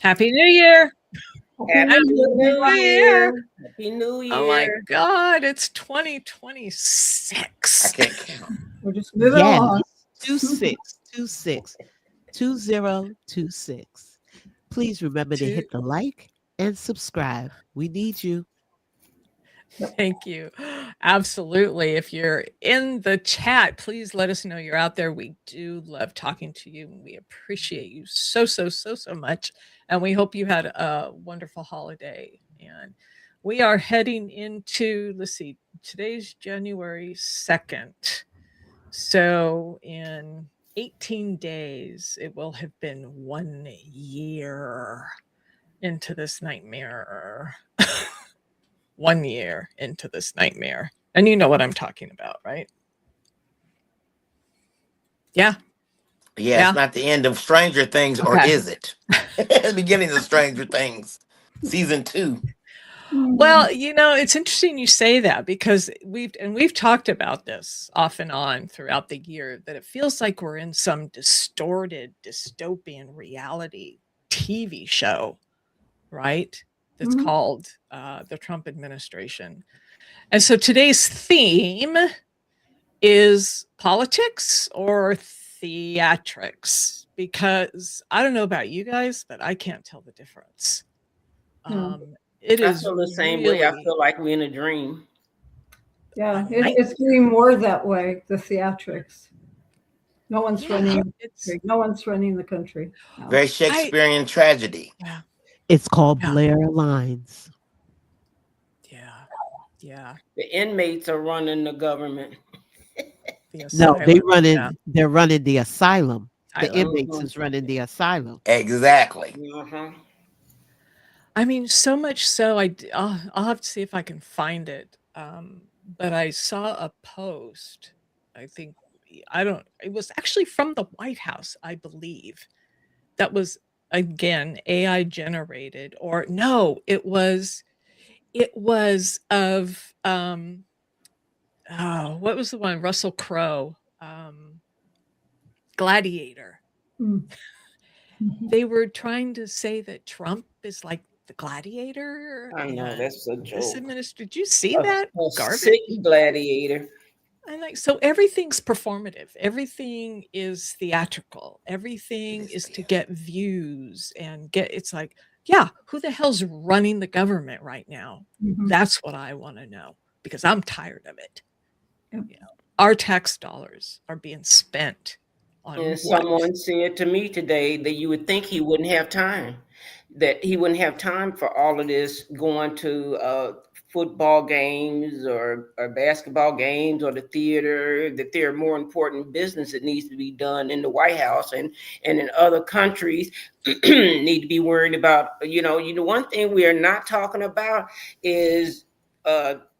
Happy New Year. Happy New Year. Happy New Oh my Year. God, it's I 2026. can't count. We're just moving along. 2026. Please remember to hit the like and subscribe. We need you. Thank you. Absolutely. If you're in the chat, please let us know you're out there. We do love talking to you, and we appreciate you so much. And we hope you had a wonderful holiday. And we are heading into, let's see, today's January 2nd. So in 18 days, it will have been 1 year into this nightmare. 1 year into this nightmare. And you know what I'm talking about, right? Yeah. Yeah, it's not the end of Stranger Things, or Okay. is it? The beginning of Stranger Things, season 2. Well, it's interesting you say that, because we've talked about this off and on throughout the year, that it feels like we're in some distorted dystopian reality TV show, right? That's called the Trump administration. And so today's theme is politics or theatrics, because I don't know about you guys, but I can't tell the difference. It I is feel the same really, way. I feel like we're in a dream. Yeah, it's getting more that way, the theatrics. No one's running the country. No one's running the country. No. Very Shakespearean tragedy. Yeah. It's called Blair Lines. Yeah. The inmates are running the government. No, they're running the asylum. The inmates is running the asylum. Exactly. I mean, so much so, I'll have to see if I can find it. But I saw a post, I think, it was actually from the White House, I believe. That was, again, AI generated, or no, it was of, what was the one? Russell Crowe, Gladiator. They were trying to say that Trump is like the gladiator. I know, that's a joke. Did you see that garbage? Sick gladiator. And so everything's performative. Everything is theatrical. Everything is to get views and it's like, yeah, who the hell's running the government right now? That's what I want to know, because I'm tired of it. Our tax dollars are being spent on and someone said to me today that you would think he wouldn't have time, that he wouldn't have time for all of this, going to football games or basketball games or the theater, that there are more important business that needs to be done in the White House and in other countries. Need to be worried about, one thing we are not talking about is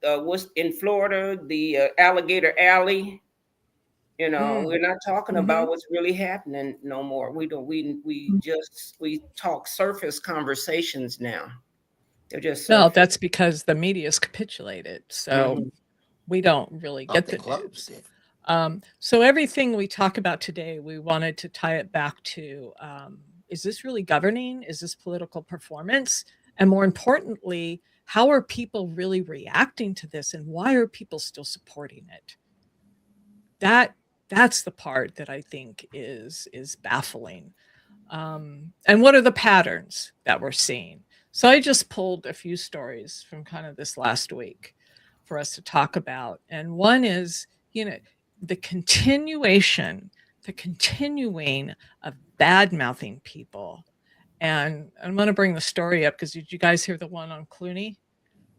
what's in Florida, the Alligator Alley. We're not talking about what's really happening no more. We don't. We talk surface conversations now. They're just no. That's because the media's capitulated, so we don't really get the news. So everything we talk about today, we wanted to tie it back to: is this really governing? Is this political performance? And more importantly, how are people really reacting to this, and why are people still supporting it? That's the part that I think is baffling. And what are the patterns that we're seeing? So I just pulled a few stories from kind of this last week for us to talk about. And one is, the continuing of bad-mouthing people. And I'm going to bring the story up, because did you guys hear the one on Clooney?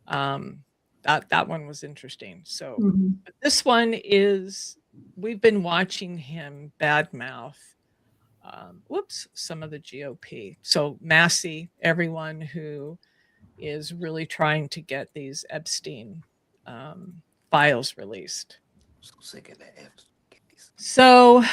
That one was interesting. So this one is, we've been watching him badmouth some of the GOP. So Massey, everyone who is really trying to get these Epstein files released. So sick of that. So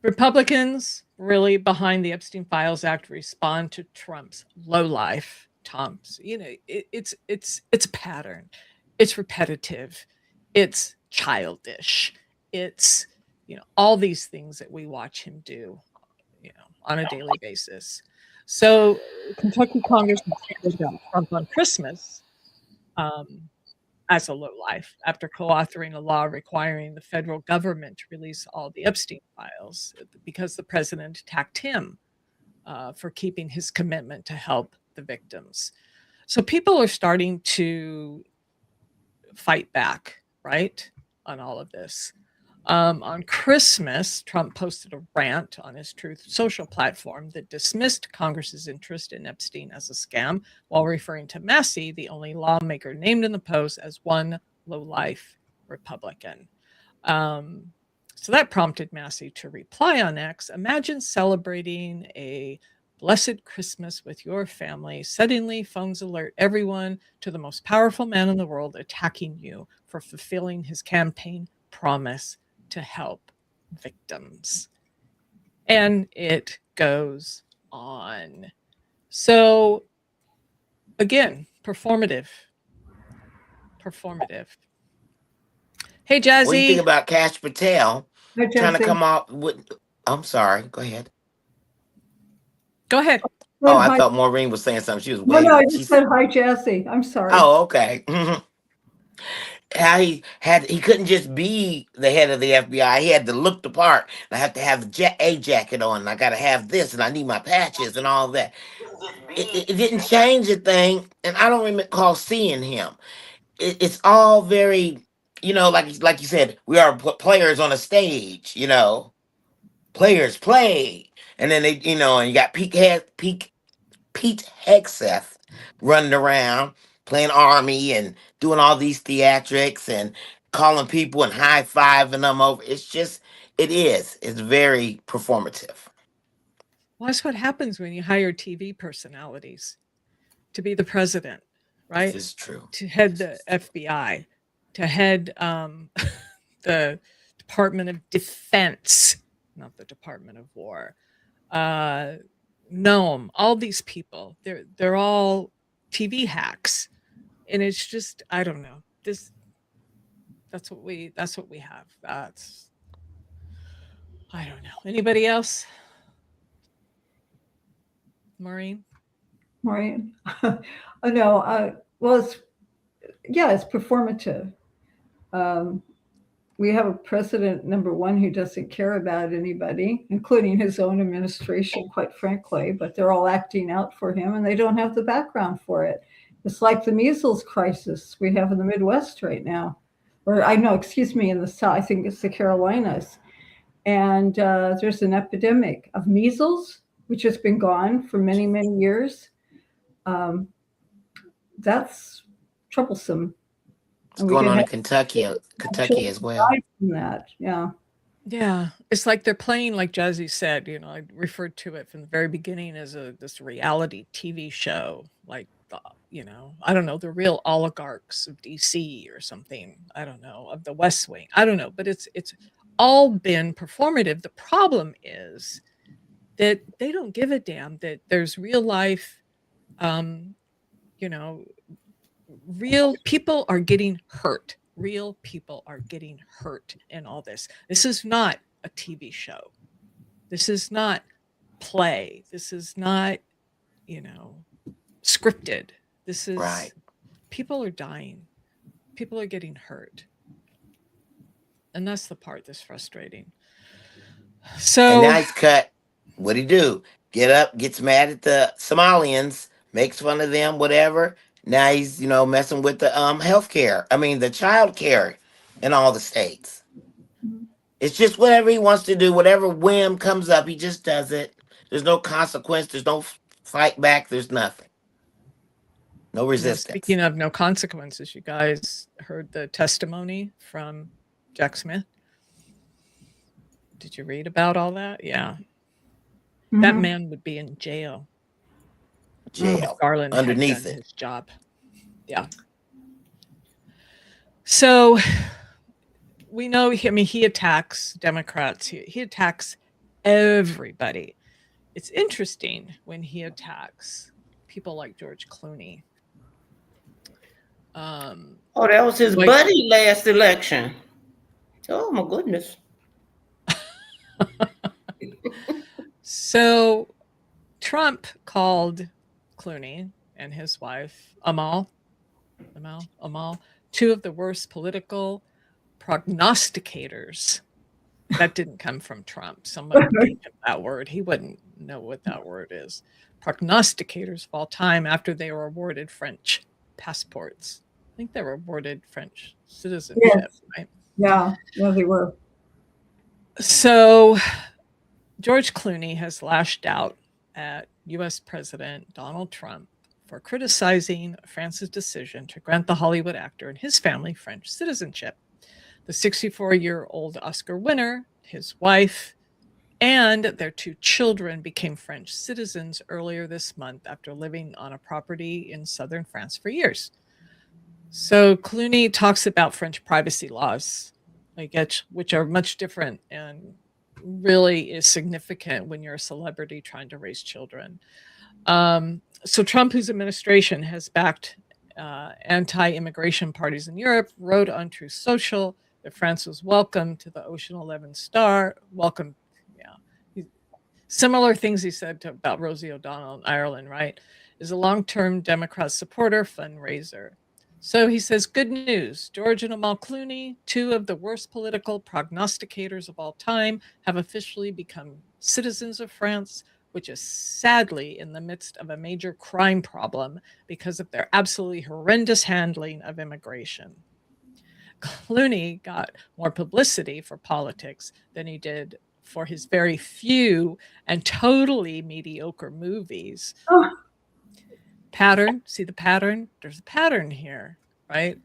Republicans really behind the Epstein Files Act respond to Trump's lowlife. Tom's, it's a pattern. It's repetitive. It's childish. It's, all these things that we watch him do, on a daily basis. So Kentucky Congress singled out Trump on Christmas as a lowlife after co-authoring a law requiring the federal government to release all the Epstein files because the president attacked him for keeping his commitment to help the victims. So people are starting to fight back, right, on all of this. On Christmas, Trump posted a rant on his Truth Social platform that dismissed Congress's interest in Epstein as a scam, while referring to Massey, the only lawmaker named in the post, as one low-life Republican. So that prompted Massey to reply on X, "Imagine celebrating a blessed Christmas with your family. Suddenly, phones alert everyone to the most powerful man in the world attacking you for fulfilling his campaign promise to help victims." And it goes on. So again, performative. Hey, Jazzy. What do you think about Kash Patel Hi, trying to Jesse. come out with? I'm sorry. Go ahead. Go ahead. Oh, I Hi. thought Maureen was saying something. She was No, waiting. I just said hi, Jesse. I'm sorry. Oh, okay. How he couldn't just be the head of the FBI. He had to look the part. I have to have the A jacket on. And I got to have this, and I need my patches and all that. It didn't change a thing, and I don't recall seeing him. It's all very, like you said, we are players on a stage. Players play, and then and you got Pete Hegseth running around playing army and doing all these theatrics and calling people and high-fiving them over. It's very performative. Well, that's what happens when you hire TV personalities to be the president, right? This is true. To head the FBI, to head the Department of Defense, not the Department of War. Noam, all these people, they're all TV hacks, and it's just, I don't know. That's what we have. I don't know. Anybody else? Maureen? Oh, no. Well, it's performative. We have a president, number one, who doesn't care about anybody, including his own administration, quite frankly, but they're all acting out for him and they don't have the background for it. It's like the measles crisis we have in the Midwest right now, in the South, I think it's the Carolinas. And there's an epidemic of measles, which has been gone for many, many years. That's troublesome. It's going on in Kentucky as well. From that, yeah. Yeah, it's like they're playing, like Jazzy said, I referred to it from the very beginning as this reality TV show, like, I don't know, the real oligarchs of DC or something, I don't know, of the West Wing, I don't know, but it's all been performative. The problem is that they don't give a damn that there's real life, real people are getting hurt. Real people are getting hurt in all this. This is not a TV show. This is not play. This is not, scripted. This is right. People are dying. People are getting hurt. And that's the part that's frustrating. So, and now he's cut. What'd he do? Get up, gets mad at the Somalians, makes fun of them, whatever. Now he's, messing with the healthcare. I mean, the child care in all the states. It's just whatever he wants to do, whatever whim comes up, he just does it. There's no consequence. There's no fight back. There's nothing. No resistance. Speaking of no consequences, you guys heard the testimony from Jack Smith? Did you read about all that? Yeah. Mm-hmm. That man would be in jail. Garland underneath his job. Yeah. So we know, he attacks Democrats. He attacks everybody. It's interesting when he attacks people like George Clooney. That was his buddy last election. Oh my goodness. So Trump called Clooney and his wife, Amal, two of the worst political prognosticators. That didn't come from Trump. Someone gave him that word. He wouldn't know what that word is. Prognosticators of all time after they were awarded French passports. I think they were awarded French citizenship, Yes. right? Yeah, they were. So George Clooney has lashed out at US President Donald Trump for criticizing France's decision to grant the Hollywood actor and his family French citizenship. The 64-year-old Oscar winner, his wife, and their two children became French citizens earlier this month after living on a property in southern France for years. So Clooney talks about French privacy laws, which are much different and really is significant when you're a celebrity trying to raise children. So Trump's administration has backed anti-immigration parties in Europe, wrote on Truth Social that France was welcome to the Ocean 11 star. Welcome, yeah. Similar things he said about Rosie O'Donnell in Ireland, right? Is a long-term Democrat supporter fundraiser. So he says, good news. George and Amal Clooney, two of the worst political prognosticators of all time, have officially become citizens of France, which is sadly in the midst of a major crime problem because of their absolutely horrendous handling of immigration. Clooney got more publicity for politics than he did for his very few and totally mediocre movies. Oh. Pattern, see the pattern? There's a pattern here, right?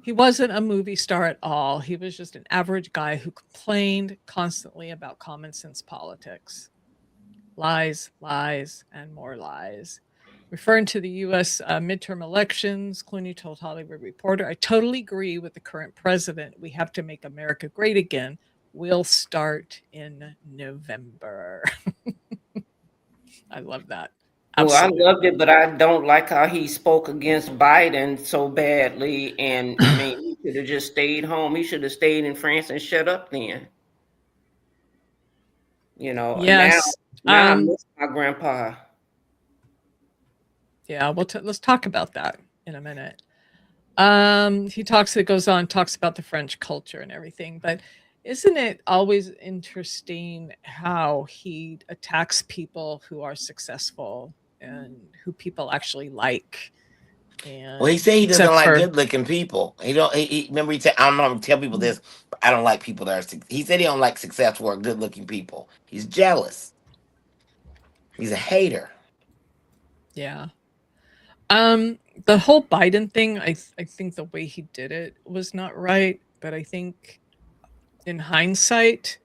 He wasn't a movie star at all. He was just an average guy who complained constantly about common sense politics. Lies, lies, and more lies. Referring to the U.S. Midterm elections, Clooney told Hollywood Reporter, I totally agree with the current president. We have to make America great again. We'll start in November. I love that. Absolutely. Well, I loved it, but I don't like how he spoke against Biden so badly. And I mean, he should have just stayed home. He should have stayed in France and shut up then. Yes. Now I miss my grandpa. Yeah, well, let's talk about that in a minute. He goes on, talks about the French culture and everything, but isn't it always interesting how he attacks people who are successful and who people actually like? And Well, he said he doesn't like good-looking people. Remember he said, I don't know, tell people this, but I don't like people that are. He said he don't like successful or good-looking people. He's jealous. He's a hater. Yeah. The whole Biden thing, I think the way he did it was not right, but I think in hindsight,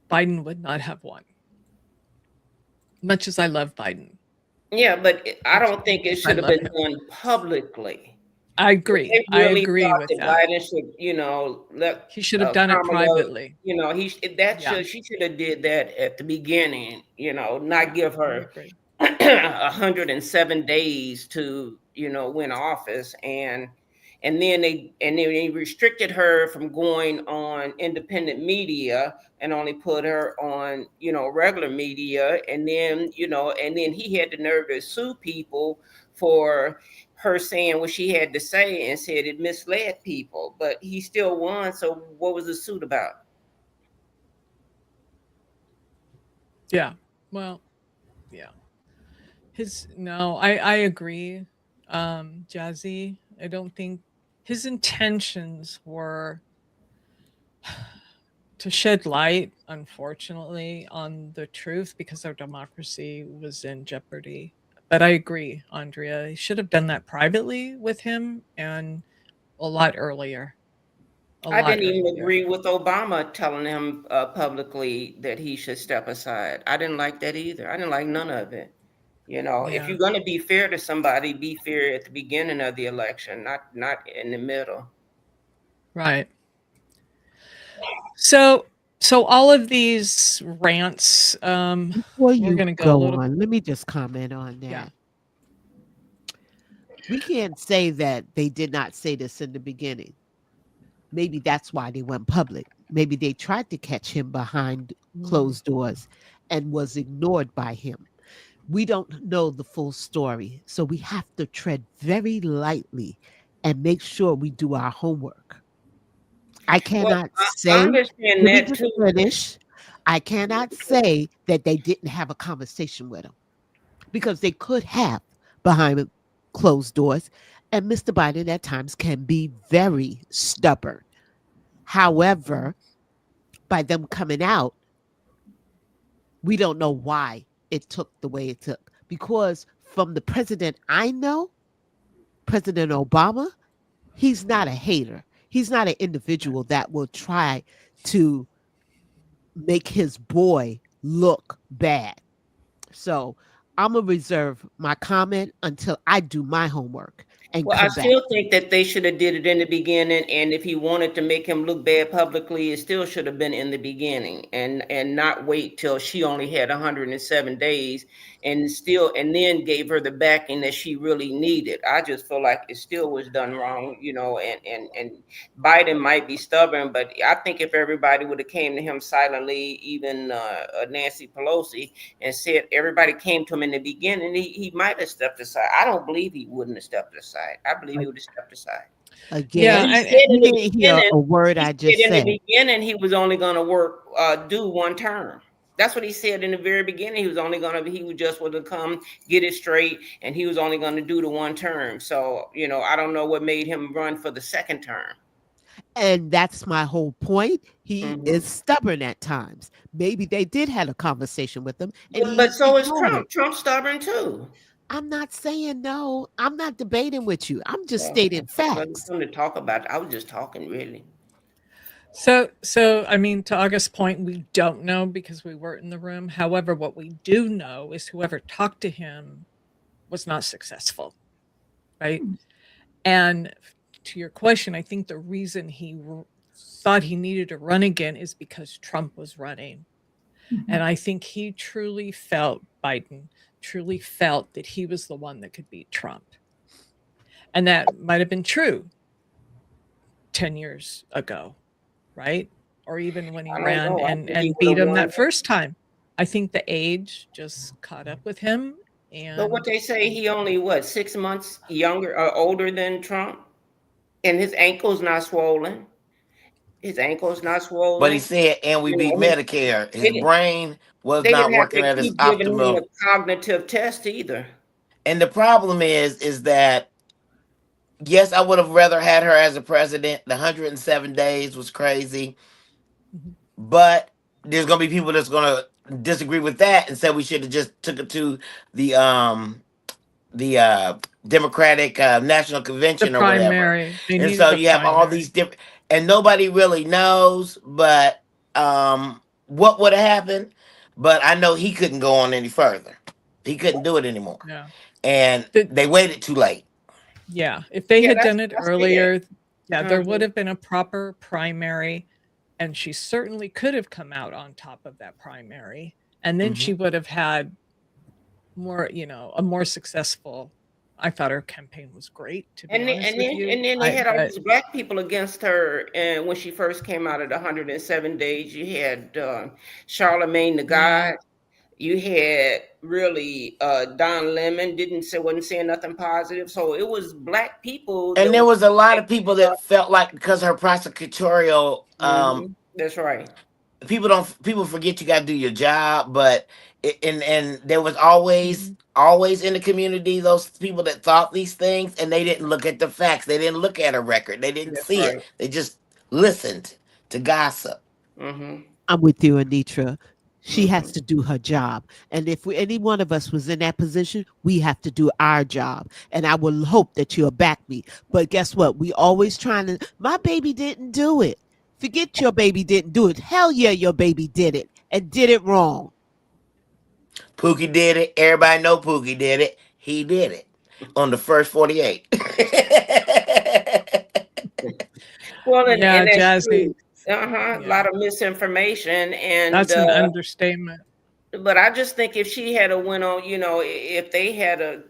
Biden would not have won. Much as I love Biden. Yeah, but I don't think it should have been done publicly. I agree. I agree with that. Biden should, let he should have done it privately. She should have did that at the beginning. Not give her 107 days to win office, and then they restricted her from going on independent media and only put her on regular media, and then he had the nerve to sue people for her saying what she had to say and said it misled people, but he still won. So what was the suit about? Yeah, well, yeah. I agree, Jazzy. I don't think his intentions were to shed light, unfortunately, on the truth because our democracy was in jeopardy. But I agree, Andrea. He should have done that privately with him and a lot earlier. I didn't even agree with Obama telling him publicly that he should step aside. I didn't like that either. I didn't like none of it. If you're going to be fair to somebody, be fair at the beginning of the election, not in the middle. Right. So all of these rants, before you go on, let me just comment on that. Yeah. We can't say that they did not say this in the beginning. Maybe that's why they went public. Maybe they tried to catch him behind closed doors and was ignored by him. We don't know the full story. So we have to tread very lightly and make sure we do our homework. I Well, cannot I say, understand let me that just too. finish. I cannot say that they didn't have a conversation with him because they could have behind closed doors. And Mr. Biden at times can be very stubborn. However, by them coming out, we don't know why it took the way it took. Because from the president I know, President Obama, he's not a hater. He's not an individual that will try to make his boy look bad. So I'm going to reserve my comment until I do my homework and Well, I come back still to you. think that they should have did it in the beginning, and if he wanted to make him look bad publicly, it still should have been in the beginning, and not wait till she only had 107 days, and then gave her the backing that she really needed. I just feel like it still was done wrong, and Biden might be stubborn, but I think if everybody would have came to him silently, even Nancy Pelosi, and said everybody came to him in the beginning, he might have stepped aside. I don't believe he wouldn't have stepped aside. I believe he would have stepped aside. Because Yeah, Again, he said in you the didn't hear beginning, a word I just said. he was only going to do one term. That's what he said in the very beginning. He was only going to, he would just want to come get it straight, and he was only going to do the one term. So, I don't know what made him run for the second term. And that's my whole point. He is Hmm. stubborn at times. Maybe they did have a conversation with him and But he so is ignored Trump. it. Trump's stubborn too. I'm not saying no. I'm not debating with you. I'm just Well, stating nothing facts. to talk about. I was just talking, really. so I mean, to August's point, we don't know because we weren't in the room. However, what we do know is whoever talked to him was not successful, right? And to your question, I think the reason thought he needed to run again is because Trump was running. Mhm. And I think he truly felt, Biden truly felt that he was the one that could beat Trump. And that might have been true 10 years ago, right? Or even when he I don't ran know. I and think he and would have beat him won. that first time. I think the age just caught up with him But what and they say, he only what 6 months younger or older than Trump, and his ankle's not swollen. His ankle's not But he swollen. said, and we You beat know, he, Medicare. they His didn't. brain was They not didn't have working to at his keep giving him optimal. the cognitive test either. And the problem is that yes, I would have rather had her as a president. The 107 days was crazy, Mhm. but there's gonna be people that's gonna disagree with that and say we should have just took it to the um the Democratic National The Convention or whatever. primary. They And needed so the you have all primary. these different, and nobody really knows, but what would have happened. But I know he couldn't go on any further. He couldn't do it anymore, Yeah. and The they waited too late. Yeah, if they Yeah, had that's done it that's it. earlier, yeah, there would Mhm. have been a proper primary, and she certainly could have come out on top of that primary, and then she Hmm. would have had more, a more successful. I thought her campaign was great, to be And then, honest and with then you. and then they I had all but these black people against her. And when she first came out of the 107 days, you had Charlemagne the yeah, God. You had really Don Lemon wasn't saying nothing positive. So it was black people And that there was was a lot of people saying that felt like because her prosecutorial That's right. people forget you got to do your job, but and there was always mhm. always in the community those people that thought these things and they didn't look at the facts, they didn't look at a record, they didn't That's see it, right. they just listened to gossip. Mm-hmm. I'm with you, Anitra. She has Mm-hmm. to do her job. And if any one of us was in that position, we have to do our job. And I will hope that you'll back me. But guess what? We always trying to, my baby didn't do it. Forget your baby didn't do it. Hell yeah, your baby did it and did it wrong. Pookie did it, everybody know Pookie did it, he did it on the first 48. Well, and Yeah, that's Jazzy. true. Uh-huh. A Yeah, lot of misinformation, and that's an understatement. but I just think if she had a went on, if they had a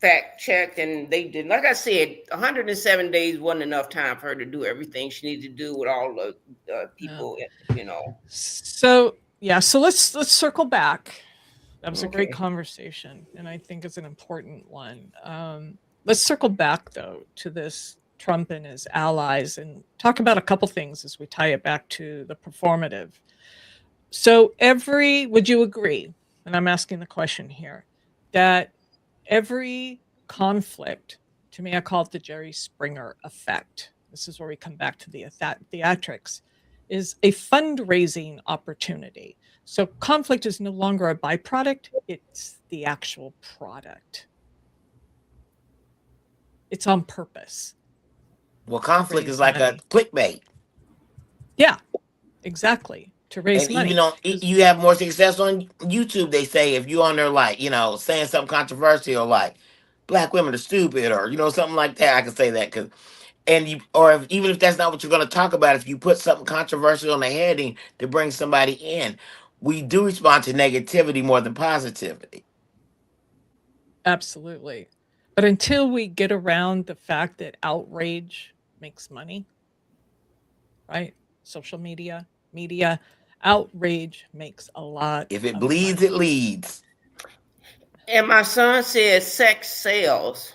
fact checked and they did, like I said, 107 days wasn't enough time for her to do everything she needed to do with all the Yeah. people, So, yeah, so let's circle back. That was a great Okay. conversation, and I think it's an important one. Let's circle back though to this Trump and his allies and talk about a couple things as we tie it back to the performative. So, would you agree? And I'm asking the question here that every conflict, to me, I call it the Jerry Springer effect. This is where we come back to the theatrics, is a fundraising opportunity. So conflict is no longer a byproduct, it's the actual product. It's on purpose Well, to conflict is raise like a money. clickbait. Yeah, exactly. To raise And even money. on, you have more success on YouTube, they say, if you on there, like, saying something controversial, like black women are stupid, or something like that. I can say that because, or even if that's not what you're going to talk about, if you put something controversial on the heading to bring somebody in, we do respond to negativity more than positivity. Absolutely. But until we get around the fact that outrage makes money, right? Social media, outrage makes a lot If it of bleeds, money. it leads. And my son says sex sells.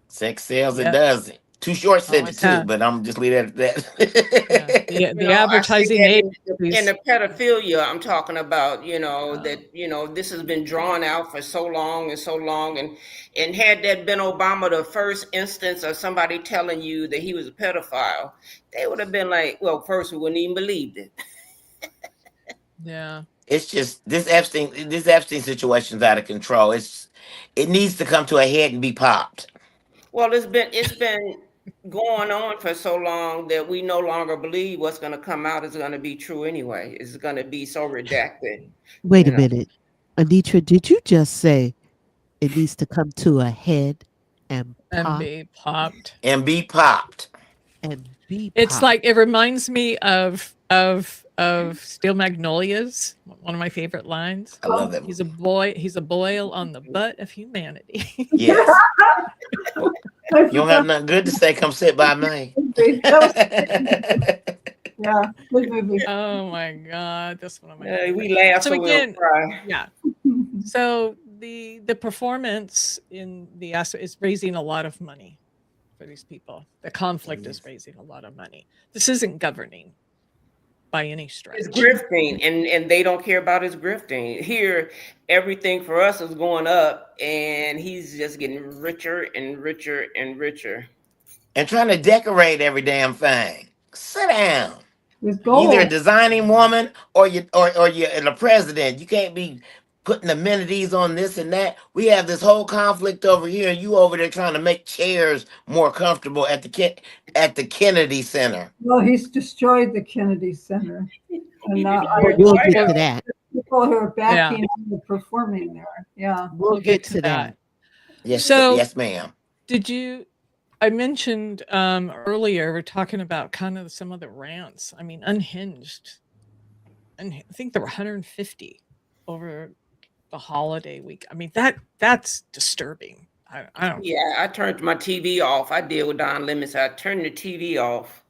Sex sells, it Yep, doesn't. Too Short said it always too, have. but I'm just leave it at Yeah, that. the I say advertising that in agencies. the pedophilia, I'm talking about, that, this has been drawn out for so long and so long. And had that been Obama, the first instance of somebody telling you that he was a pedophile, they would have been like, well, first, we wouldn't even believed it. Yeah, It's just this Epstein situation's out of control. It needs to come to a head and be popped. Well, it's been going on for so long that we no longer believe what's going to come out is going to be true anyway. It's going to be so redacted, Wait you a know. minute. Anitra, did you just say it needs to come to a head and and pop be popped. And be popped. and be It's popped? like it reminds me of Steel Magnolias, one of my favorite lines. I love that movie. He's a boil on the butt of humanity. Yes. Well, I you don't have forgot nothing good to say, come sit by me. the movie. That was, yeah, good movie. Oh my god, that's one of my We favorites. laugh So so we'll again, cry. yeah. So the performance in the is raising a lot of money for these people. The It conflict is is. raising a lot of money. This isn't governing by any It's stretch. grifting, and they don't care about his grifting. Here, everything for us is going up, and he's just getting richer and richer and richer. And trying to decorate every damn thing. Sit down. With You're either a gold. designing woman or you're the president. You can't be putting amenities on this and that. We have this whole conflict over here, and you over there trying to make chairs more comfortable at the Kennedy Center. Well, he's destroyed the Kennedy Center. And He now destroyed the We'll White get Well, to House. that. people who are yeah, backing the performing there. Yeah. We'll we'll get get to to that. that. Yes, So, yes, ma'am. did you? I mentioned earlier we're talking about kind of some of the rants. I mean, unhinged. And I think there were 150 over the holiday week. I mean that's disturbing. I don't. Yeah, I turned my TV off. I deal with Don Lemon, so I turned the TV off.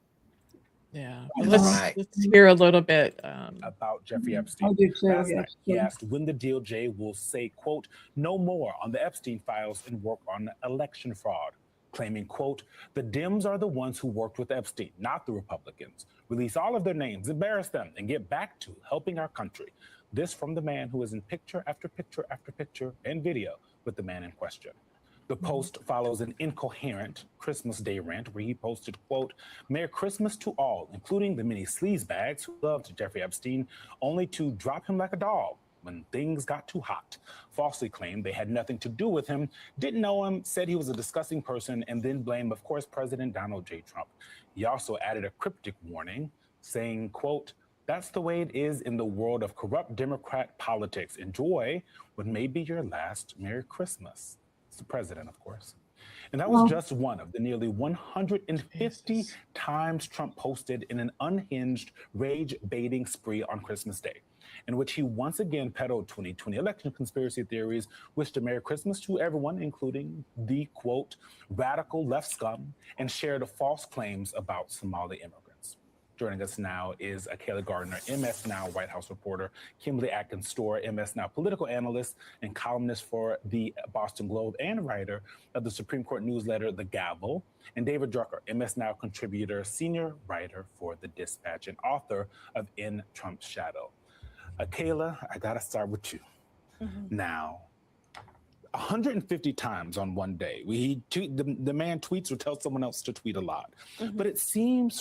Yeah, but Uh, Right. let's hear a little bit. About Jeffrey I Epstein. do too. Last night, Yes. he asked when the DOJ will say, quote, no more on the Epstein files and work on election fraud, claiming, quote, the Dems are the ones who worked with Epstein, not the Republicans. Release all of their names, embarrass them, and get back to helping our country. This from the man who is in picture after picture after picture and video with the man in question. The post follows an incoherent Christmas Day rant where he posted, quote, Merry Christmas to all, including the many sleazebags who loved Jeffrey Epstein, only to drop him like a doll when things got too hot. Falsely claimed they had nothing to do with him, didn't know him, said he was a disgusting person, and then blamed, of course, President Donald J. Trump. He also added a cryptic warning saying, quote, that's the way it is in the world of corrupt Democrat politics. Enjoy what may be your last Merry Christmas. It's the president, of course. And that was just one of the nearly 150 Jesus. times Trump posted in an unhinged rage-baiting spree on Christmas Day, in which he once again peddled 2020 election conspiracy theories, wished a Merry Christmas to everyone, including the, quote, radical left scum, and shared false claims about Somali immigrants. Joining us now is Kayla Gardner, MS Now White House reporter, Kimberly Atkins Store, MS Now political analyst and columnist for the Boston Globe and writer of the Supreme Court newsletter, The Gavel, and David Drucker, MS Now contributor, senior writer for The Dispatch, and author of In Trump's Shadow. Kayla, I gotta start with you. Now, 150 times on one day. The man tweets or tells someone else to tweet a lot. But it seems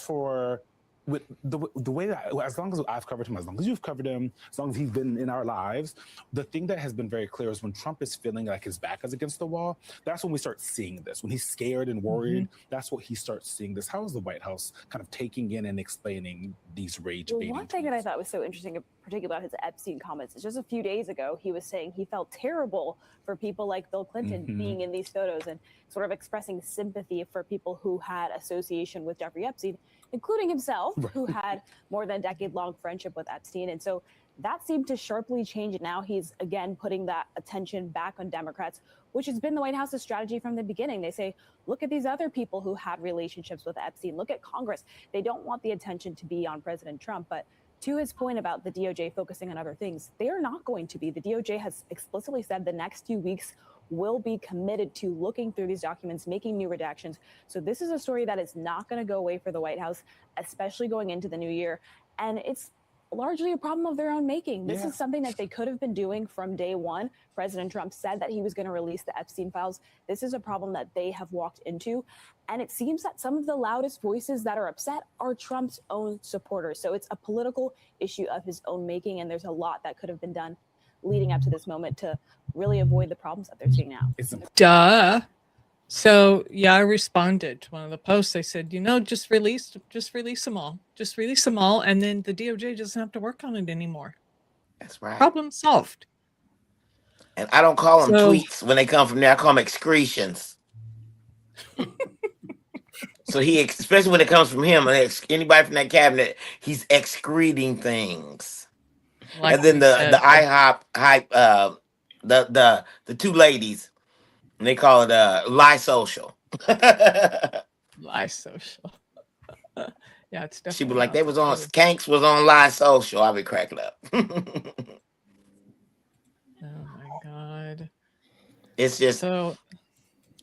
with the way that, as long as I've covered him, as long as you've covered him, as long as he's been in our lives, the thing that has been very clear is when Trump is feeling like his back is against the wall, that's when we start seeing this. When he's scared and worried, that's what he starts seeing this. How is the White House kind of taking in and explaining these rage-baiting One thing that I thought was so interesting, particularly about his Epstein comments, is just a few days ago, he was saying he felt terrible for people like Bill Clinton being in these photos and sort of expressing sympathy for people who had association with Jeffrey Epstein, including himself, who had more than a decade-long friendship with Epstein. And so that seemed to sharply change. And now he's, again, putting that attention back on Democrats, which has been the White House's strategy from the beginning. They say, look at these other people who had relationships with Epstein. Look at Congress. They don't want the attention to be on President Trump. But to his point about the DOJ focusing on other things, they are not going to be. The DOJ has explicitly said the next few weeks will be committed to looking through these documents, making new redactions. So this is a story that is not going to go away for the White House, especially going into the new year. And it's largely a problem of their own making. This is something that they could have been doing from day one. President Trump said that he was going to release the Epstein files. This is a problem that they have walked into. And it seems that some of the loudest voices that are upset are Trump's own supporters. So it's a political issue of his own making. And there's a lot that could have been done leading up to this moment to really avoid the problems that they're seeing now. Duh. So yeah, I responded to one of the posts. I said, just release them all. Just release them all. And then the DOJ doesn't have to work on it anymore. That's right. Problem solved. And I don't call them tweets when they come from there. I call them excretions. So especially when it comes from him, anybody from that cabinet, he's excreting things. Like and then the IHOP hype, the two ladies, and they call it lie social. Lie social. Yeah, it's definitely. She was like, Skanks was on lie social. I'll be cracking up. Oh my God. It's just so.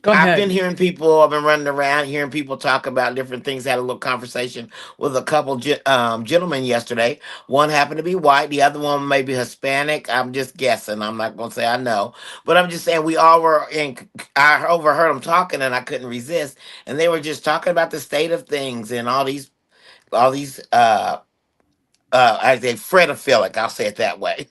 Go ahead. I've been running around hearing people talk about different things. Had a little conversation with a couple gentlemen yesterday. One happened to be white. The other one may be Hispanic. I'm just guessing. I'm not going to say I know. But I'm just saying we all were I overheard them talking and I couldn't resist. And they were just talking about the state of things and all these I say Fredophilic, I'll say it that way.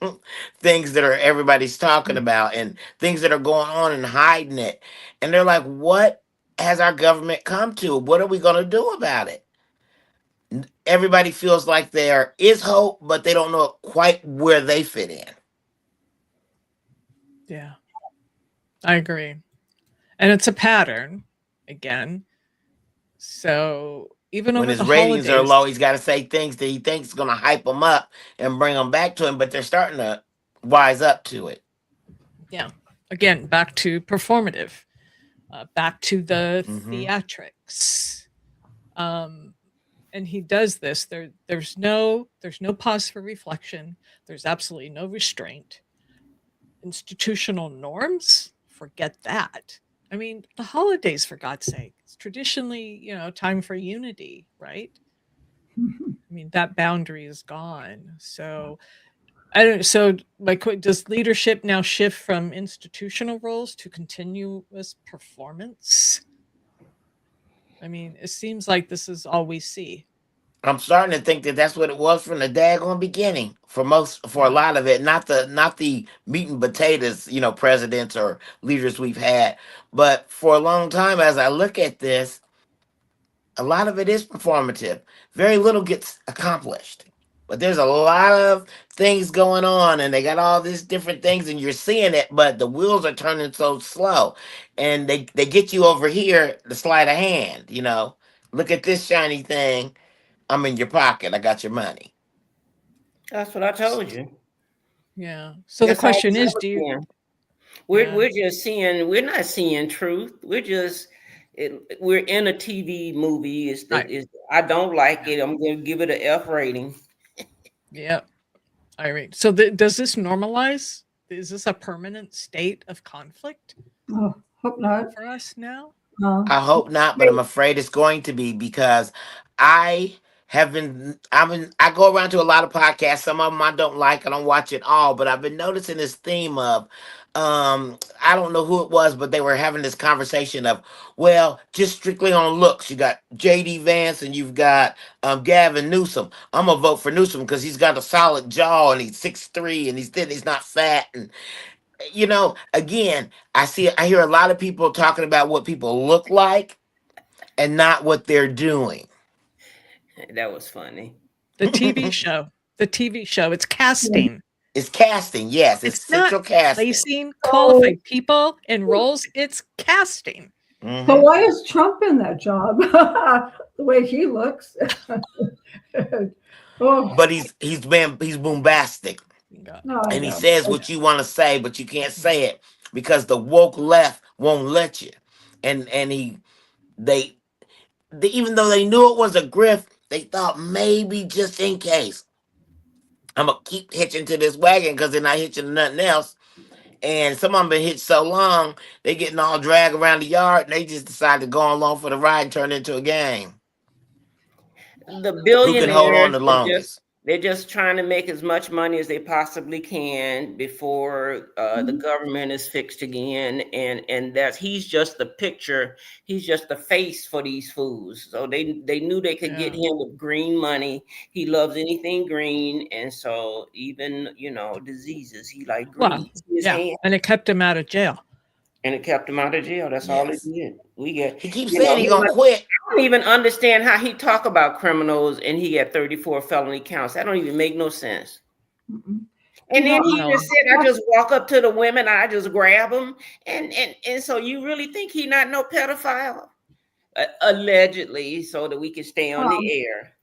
Things that everybody's talking about and things that are going on and hiding it. And they're like, what has our government come to? What are we going to do about it? Everybody feels like there is hope, but they don't know quite where they fit in. Yeah, I agree. And it's a pattern again. So even when over his the ratings holidays, are low, he's got to say things that he thinks is going to hype them up and bring them back to him, but they're starting to wise up to it. Yeah. Again, back to performative, back to the theatrics. And he does this. There's no pause for reflection. There's absolutely no restraint. Institutional norms, forget that. I mean, the holidays, for God's sake, it's traditionally, time for unity, right? I mean, that boundary is gone. So does leadership now shift from institutional roles to continuous performance? I mean, it seems like this is all we see. I'm starting to think that that's what it was from the daggone beginning for a lot of it. Not the meat and potatoes, presidents or leaders we've had, but for a long time, as I look at this, a lot of it is performative. Very little gets accomplished, but there's a lot of things going on, and they got all these different things, and you're seeing it, but the wheels are turning so slow, and they get you over here to sleight of hand. Look at this shiny thing. I'm in your pocket. I got your money. That's what I told you. Yeah. So the question is, we're just seeing, we're not seeing truth. We're just, we're in a TV movie. Right. I don't like it. I'm going to give it an F rating. Yeah. Irene. So does this normalize? Is this a permanent state of conflict Oh, hope not. for us now? I hope not, but I'm afraid it's going to be because I I go around to a lot of podcasts. Some of them I don't like. I don't watch it all, but I've been noticing this theme of, I don't know who it was, but they were having this conversation of, well, just strictly on looks. You got JD Vance and you've got Gavin Newsom. I'm gonna vote for Newsom because he's got a solid jaw and he's 6'3" and he's thin, he's not fat. And again, I hear a lot of people talking about what people look like and not what they're doing. That was funny. The TV show. The TV show. It's casting. It's casting, yes, it's It's not central casting. placing qualified people in roles. It's casting. So why is Trump in that job? The way he looks. Oh, But he's bombastic. no, I And he know. says what you want to say, but you can't say it because the woke left won't let you. And they even though they knew it was a grift, they thought maybe just in case I'm gonna keep hitching to this wagon because they're not hitching to nothing else. And some of them been hitched so long, they getting all dragged around the yard, and they just decide to go along for the ride and turn it into a game. The Who can hold on billionaires the longest? they're just trying to make as much money as they possibly can before the government is fixed again, and that he's just the picture. He's just the face for these fools. So they knew they could get him with green money. He loves anything green, and so even diseases he like green. Well, and it kept him out of jail. And it kept him out of jail. That's all it did. He keeps saying he's gonna quit. I don't even understand how he talk about criminals and he got 34 felony counts. That don't even make no sense. Mm-mm. And then he just said, I just walk up to the women, I just grab them. And so you really think he not no pedophile? Allegedly, so that we can stay on the air.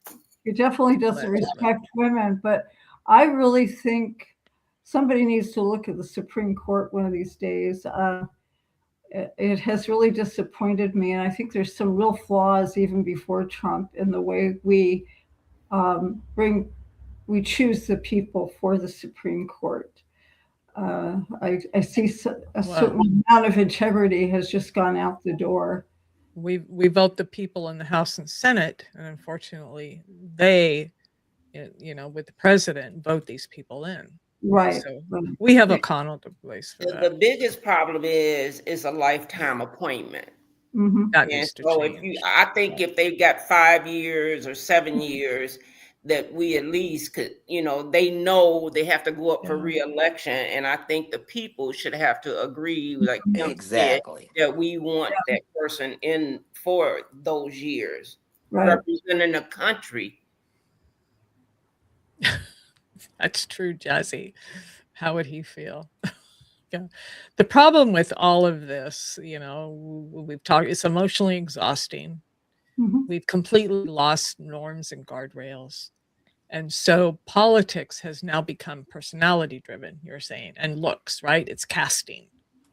He definitely doesn't respect women, but I really think somebody needs to look at the Supreme Court one of these days. It has really disappointed me, and I think there's some real flaws even before Trump in the way we choose the people for the Supreme Court. I see a certain amount of integrity has just gone out the door. We vote the people in the House and Senate, and unfortunately, they, with the president, vote these people in. Right. So we have a accountable place for that. The biggest problem is a lifetime appointment. Mm-hmm. That needs to change. I think if they've got 5 years or 7 years, that we at least could, they know they have to go up for re-election, and I think the people should have to agree, like exactly, that we want that person in for those years, right, representing the country. That's true, Jazzy. How would he feel? Yeah. The problem with all of this, we've talked, it's emotionally exhausting. Mm-hmm. We've completely lost norms and guardrails. And so politics has now become personality driven, you're saying, and looks, right? It's casting.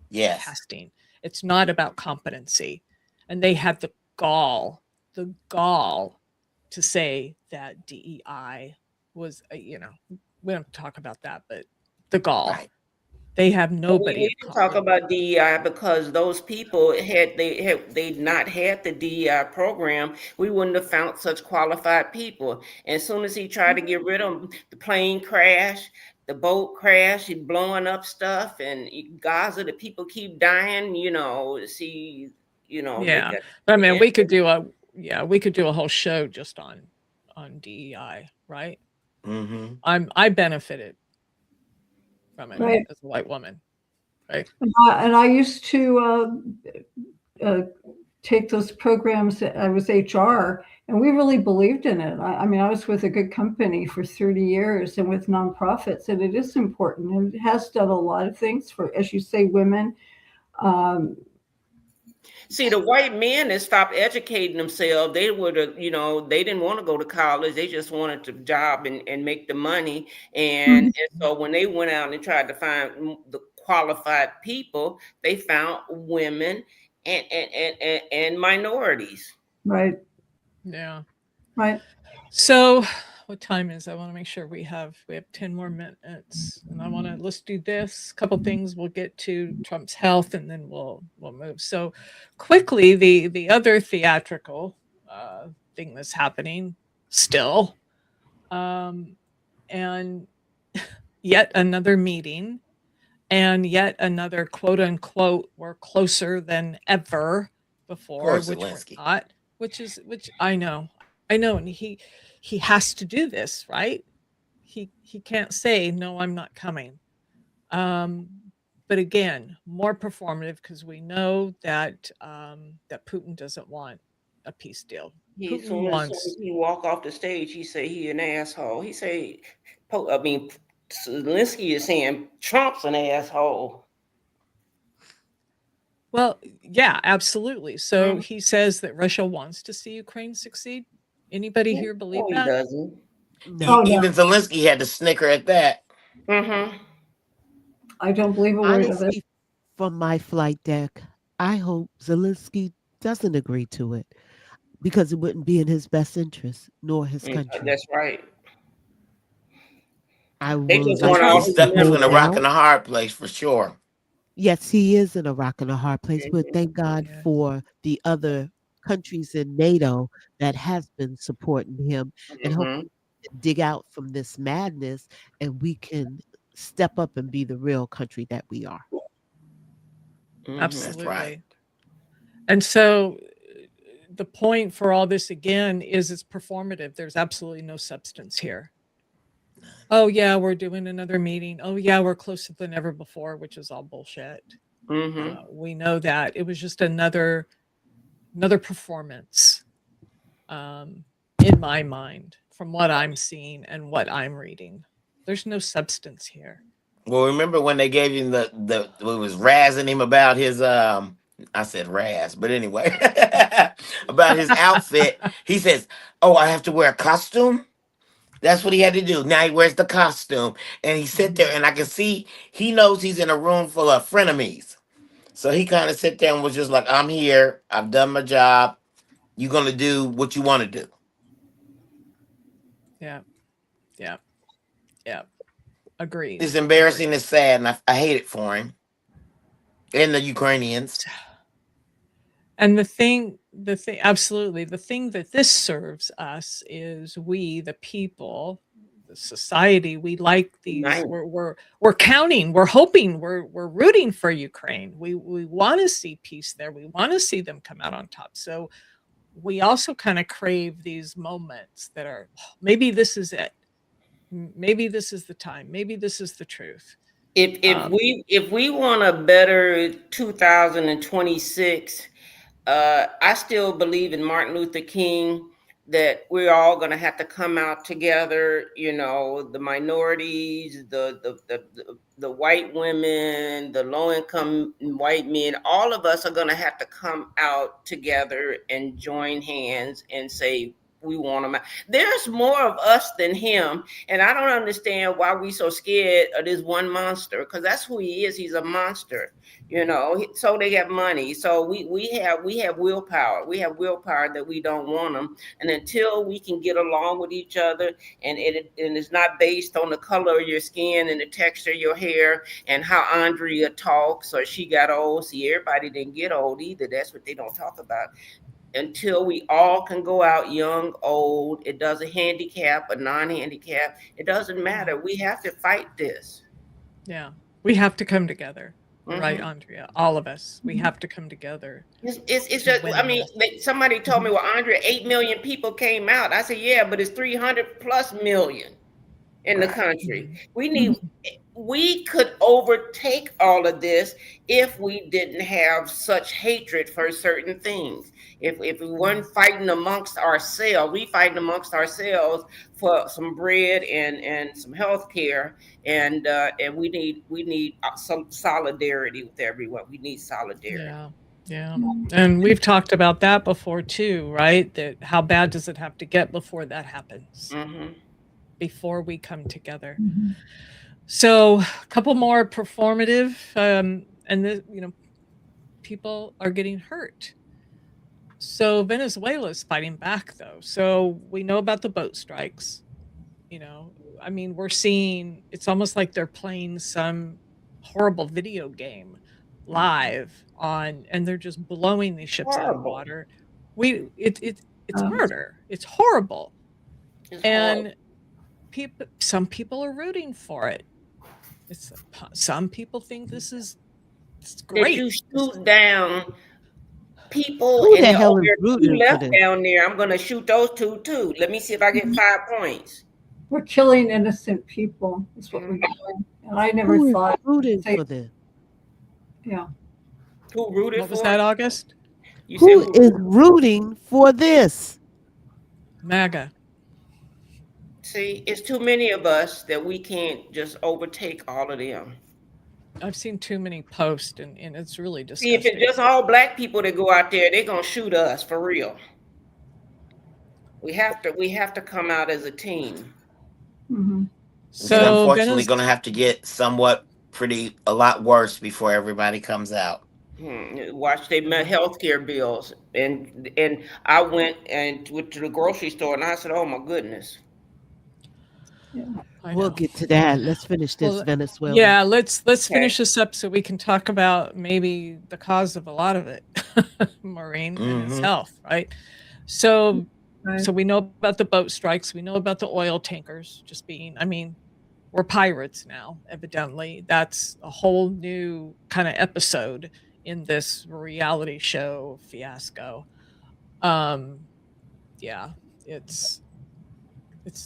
Yes. Casting. It's not about competency. And they had the gall to say that DEI was, we don't talk about that, but the gall. Right. They have nobody. We need to talk about DEI because those people had they not had the DEI program, we wouldn't have found such qualified people. And as soon as he tried to get rid of them, the plane crash, the boat crash, he blowing up stuff, and Gaza, the people keep dying. Yeah, but I mean, we could do a whole show just on DEI, right? Mm-hmm. I benefited from it, right, as a white woman, right? And I used to take those programs. I was HR, and we really believed in it. I mean, I was with a good company for 30 years and with nonprofits, and it is important, and it has done a lot of things for, as you say, women. See, the white men that stopped educating themselves, they would have, they didn't want to go to college. They just wanted to job and make the money. And so when they went out and tried to find the qualified people, they found women and minorities. Right. Yeah. Right. So what time is it? I want to make sure we have 10 more minutes, and let's do this couple things. We'll get to Trump's health, and then we'll move. So quickly, the other theatrical thing that's happening still, um, and yet another meeting, and yet another quote unquote we're closer than ever Poor before, which we're Zelensky. not, which I know, and he has to do this, right? He can't say no, I'm not coming. Um, but again, more performative because we know that Putin doesn't want a peace deal. He Putin soon as wants he walk off the stage, he say he an asshole. He say, I mean, Zelensky is saying Trump's an asshole. well, yeah, absolutely. So Mhm. he says that Russia wants to see Ukraine succeed. Anybody here believe No, he that? doesn't. No. Oh, no. Even Zelensky had to snicker at that. Mm-hmm. I don't believe a word of it. Honestly, from my flight deck, I hope Zelensky doesn't agree to it because it wouldn't be in his best interest nor his country. That's right. I They would just So like want him all He's Trump, his to stuck members. between a hold rock out. and a hard place for sure. Yes, he is in a rock and a hard place, but Mhm. thank God yeah, for the other countries in NATO that has been supporting him and Mhm. hopefully we can dig out from this madness and we can step up and be the real country that we are. Mhm. That's right. absolutely. And so the point for all this again is it's performative. There's absolutely no substance here. Oh yeah, we're doing another meeting. Oh yeah, we're closer than ever before, which is all bullshit. Mhm. We know that it was just another performance, um, in my mind, from what I'm seeing and what I'm reading. There's no substance here. Well, remember when they gave him the it was razzing him about his I said razz, but anyway, about his outfit. He says, "Oh, I have to wear a costume." That's what he had to do. Now he wears the costume, and he sit there, and I can see he knows he's in a room full of frenemies. So he kind of sit there and was just like, "I'm here. I've done my job. You're gonna do what you want to do." Yeah, yeah, yeah. Agreed. It's embarrassing. Agreed. It's sad, and I hate it for him and the Ukrainians. And the thing, absolutely, the thing that this serves us is we, the people, the society, we like these. United. We're counting, we're hoping, we're rooting for Ukraine. We want to see peace there. We want to see them come out on top. So we also kind of crave these moments that are, "Oh, maybe this is it. Maybe this is the time. Maybe this is the truth." Um, If we want a better 2026, I still believe in Martin Luther King that we're all going to have to come out together. You know, the minorities, the white women, the low income white men. All of us are going to have to come out together and join hands and say we want them out. There's more of us than him, and I don't understand why we so scared of this one monster, because that's who he is. He's a monster, you know. So they have money, so we have willpower. We have willpower that we don't want them, and until we can get along with each other, and it's not based on the color of your skin and the texture of your hair and how Andrea talks or she got old. See, everybody didn't get old either. That's what they don't talk about. Until we all can go out, young, old, it doesn't handicap or non-handicap, it doesn't matter. We have to fight this. yeah, we have to come together. You're right, Hmm. Andrea. All of us, we have to come together It's to just, I win mean, this. somebody told me, Mhm. well, Andrea, 8 million people came out. I said, yeah, but it's 300 plus million in the Right. country. Mhm. We could overtake all of this if we didn't have such hatred for certain things. If we weren't fighting amongst ourselves, we fighting amongst ourselves for some bread and some health care, and we need some solidarity with everyone. We need solidarity. Yeah. Yeah. And we've talked about that before too, right? That how bad does it have to get before that happens? Hmm. Before we come together. Mhm. So, a couple more performative, and this, people are getting hurt. So Venezuela's fighting back, though. So we know about the boat strikes. You know, I mean, we're seeing it's almost like they're playing some horrible video game live on, and they're just blowing these ships out of Horrible. water. It's Um, murder. It's horrible, It's horrible. and some people are rooting for it. Some people think this is it's That great. you This is- shoot down people Who and the the hell is two rooting for left this? down there. I'm gonna shoot those two too. Let me see if I get 5 points. we're killing innocent people. Is what we're doing. And I never Who is thought. rooting say- for this? Yeah. Who rooted What was for that, it? August? You said Who is rooting for this? MAGA. See, it's too many of us that we can't just overtake all of them. I've seen too many posts, and it's really See, if disgusting. it's just all black people that go out there, they're gonna shoot us for real. We have to come out as a team. Mhm. It's So unfortunately going to have to get a lot worse before everybody comes out. Watch their healthcare bills, and I went to the grocery store, and I said, "Oh my goodness." I We'll know. get to that. Let's finish this, Well, Venezuela. Yeah, let's Okay. finish this up so we can talk about maybe the cause of a lot of it, Maureen, and his Mhm. health, right? So Right. so we know about the boat strikes, we know about the oil tankers just being, I mean, we're pirates now, evidently. That's a whole new kind of episode in this reality show fiasco. Yeah, it's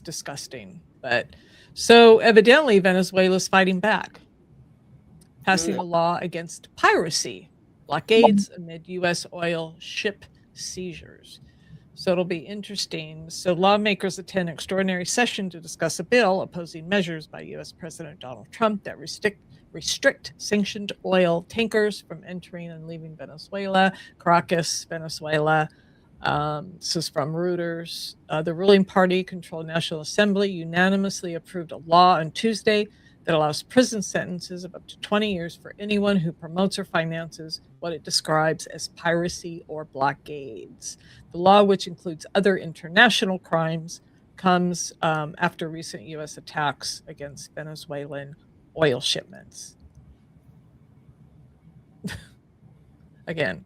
disgusting. But so evidently Venezuela's fighting back, passing a law against piracy, blockades amid US oil ship seizures. So it'll be interesting. So lawmakers attend extraordinary session to discuss a bill opposing measures by US President Donald Trump that restrict sanctioned oil tankers from entering and leaving Venezuela. Caracas, Venezuela. This is from Reuters. The ruling party controlled National Assembly unanimously approved a law on Tuesday that allows prison sentences of up to 20 years for anyone who promotes or finances what it describes as piracy or blockades. The law, which includes other international crimes, comes after recent U.S. attacks against Venezuelan oil shipments. Again,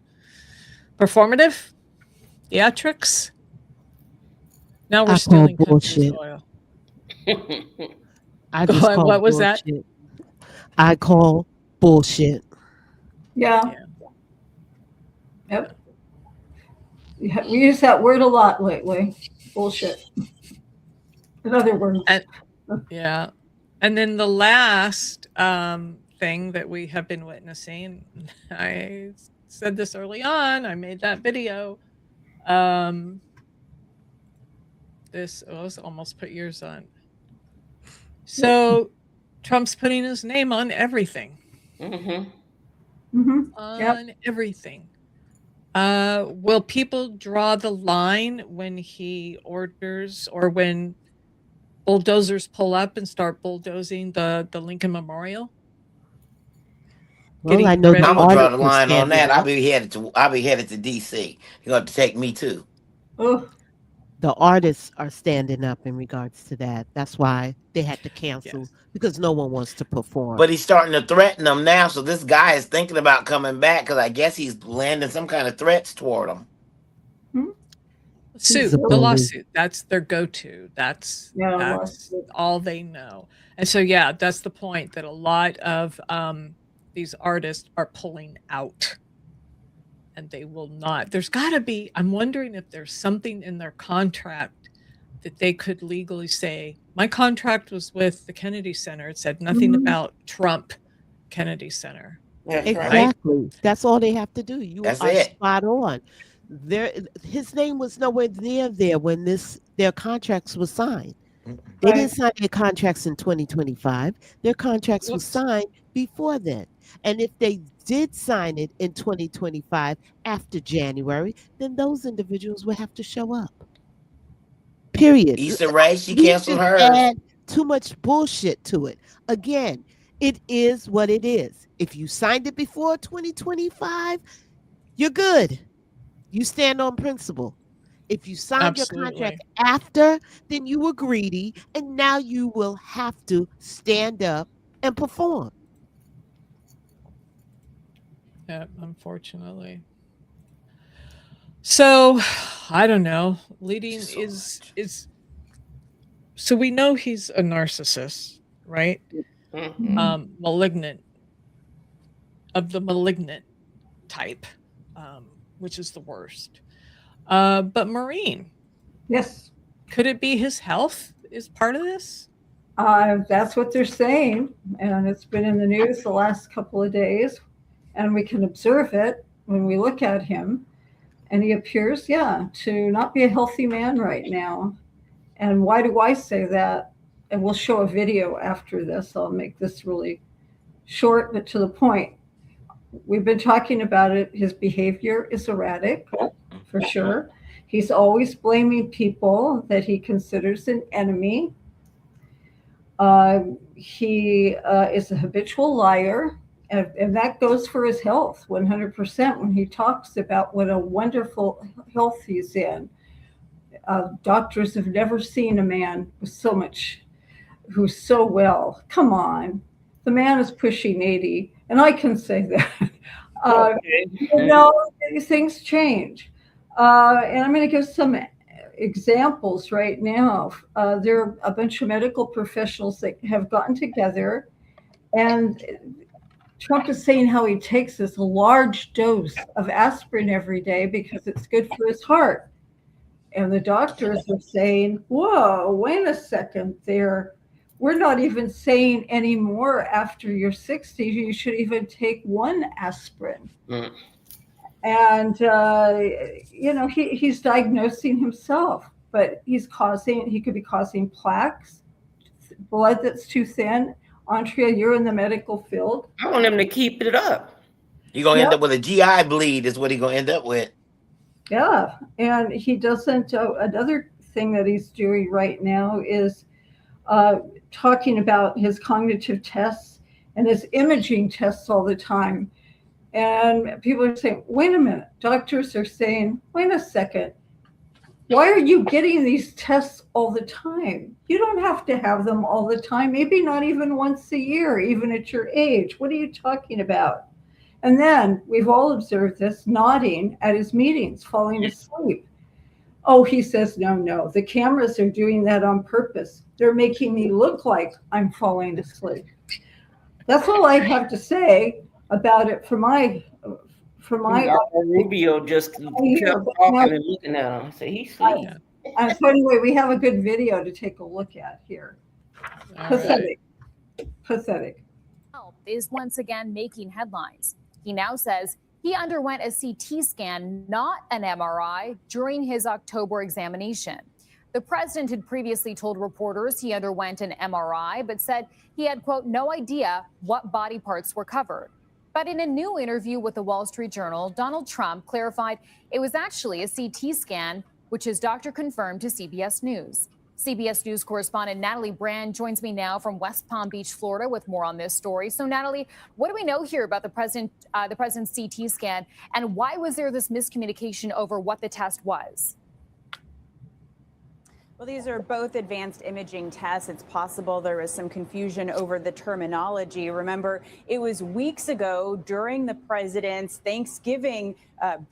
performative, theatrics. Now we're I stealing call countries' bullshit. oil. I Go just ahead, call what was that? bullshit. I call bullshit. Yeah. Yeah. Yep. Yeah, we use that word a lot lately. Bullshit. In other words. Yeah. And then the last thing that we have been witnessing, I said this early on, I made that video. This was almost put yours on. So Trump's putting his name on everything. Mm-hmm. On everything. Will people draw the line when he orders or when bulldozers pull up and start bulldozing the Lincoln Memorial? Well, I know ready- the I'm gonna draw artists the are line on standing that. up. I'll be headed to DC. You're gonna have to take me too. Oh, The artists are standing up in regards to that. That's why they had to cancel Yes. because no one wants to perform. But he's starting to threaten them now. So this guy is thinking about coming back because I guess he's landing some kind of threats toward him. Suit, He's a the bully. lawsuit. That's their go-to. That's lawsuit. all they know. And so, yeah, that's the point that a lot of these artists are pulling out, and they will not. There's got to be. I'm wondering if there's something in their contract that they could legally say. My contract was with the Kennedy Center. It said nothing about Trump Kennedy Center. That's right. Exactly. That's all they have to do. You That's are it. spot on. His name was nowhere near there when their contracts were signed. They didn't sign their contracts in 2025. Their contracts were signed before then. And if they did sign it in 2025 after January, then those individuals would have to show up. Period. Issa Rae, she We canceled just hers. add too much bullshit to it. Again, It is what it is. If you signed it before 2025, you're good. You stand on principle. If you signed your contract Absolutely. after, then you were greedy, and now you will have to stand up and perform. Yeah, unfortunately. So, I don't know. Leading So much. is so we know he's a narcissist, right? Mhm. Malignant, of the malignant type, which is the worst. But Maureen, Yes, could it be his health is part of this? that's what they're saying, and it's been in the news the last couple of days, and we can observe it when we look at him. And he appears, yeah, to not be a healthy man right now. And why do I say that? And we'll show a video after this. I'll make this really short but to the point. We've been talking about it. His behavior is erratic, for sure. He's always blaming people that he considers an enemy. He is a habitual liar, and that goes for his health 100% when he talks about what a wonderful health he's in. Doctors have never seen a man with so much, who's so well. Come on. The man is pushing 80, and I can say that. Uh, you know, things change. And I'm going to give some examples right now. There are a bunch of medical professionals that have gotten together, and Trump is saying how he takes this large dose of aspirin every day because it's good for his heart. And the doctors are saying, whoa, wait a second there. We're not even saying anymore after you're 60, you should even take one aspirin. Mm. And, he's diagnosing himself, but he could be causing plaques, blood that's too thin. Andrea, you're in the medical field. I want him to keep it up. You're gonna end Yeah, up with a GI bleed, is what he's gonna end up with. yeah. And he doesn't, another thing that he's doing right now is uh, talking about his cognitive tests and his imaging tests all the time. And people are saying, wait a minute. Doctors are saying, wait a second. Why are you getting these tests all the time? You don't have to have them all the time, maybe not even once a year, even at your age. What are you talking about? And then we've all observed this nodding at his meetings, falling asleep. Oh, he says, no, the cameras are doing that on purpose. They're making me look like I'm falling asleep. That's all I have to say about it for my. Rubio just kept But talking and looking at him. Say he sleep. And so anyway, we have a good video to take a look at here. All right. Pathetic. Is once again making headlines. He now says he underwent a CT scan, not an MRI, during his October examination. The president had previously told reporters he underwent an MRI, but said he had, quote, no idea what body parts were covered. But in a new interview with the Wall Street Journal, Donald Trump clarified it was actually a CT scan, which his doctor confirmed to CBS News. CBS News correspondent Natalie Brand joins me now from West Palm Beach, Florida, with more on this story. So, Natalie, what do we know here about the president's CT scan, and why was there this miscommunication over what the test was? Well, these are both advanced imaging tests. It's possible there was some confusion over the terminology. Remember, it was weeks ago during the president's Thanksgiving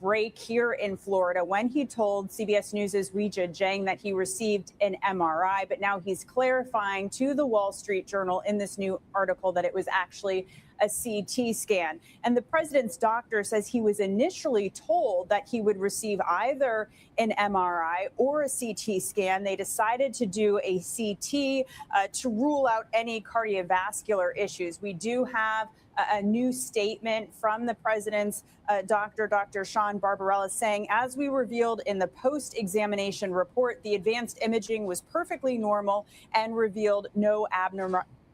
break here in Florida when he told CBS News' Weijia Jiang that he received an MRI. But now he's clarifying to the Wall Street Journal in this new article that it was actually a CT scan. And the president's doctor says he was initially told that he would receive either an MRI or a CT scan. They decided to do a CT to rule out any cardiovascular issues. We do have a new statement from the president's doctor, Dr. Sean Barbarella, saying, as we revealed in the post-examination report, the advanced imaging was perfectly normal and revealed no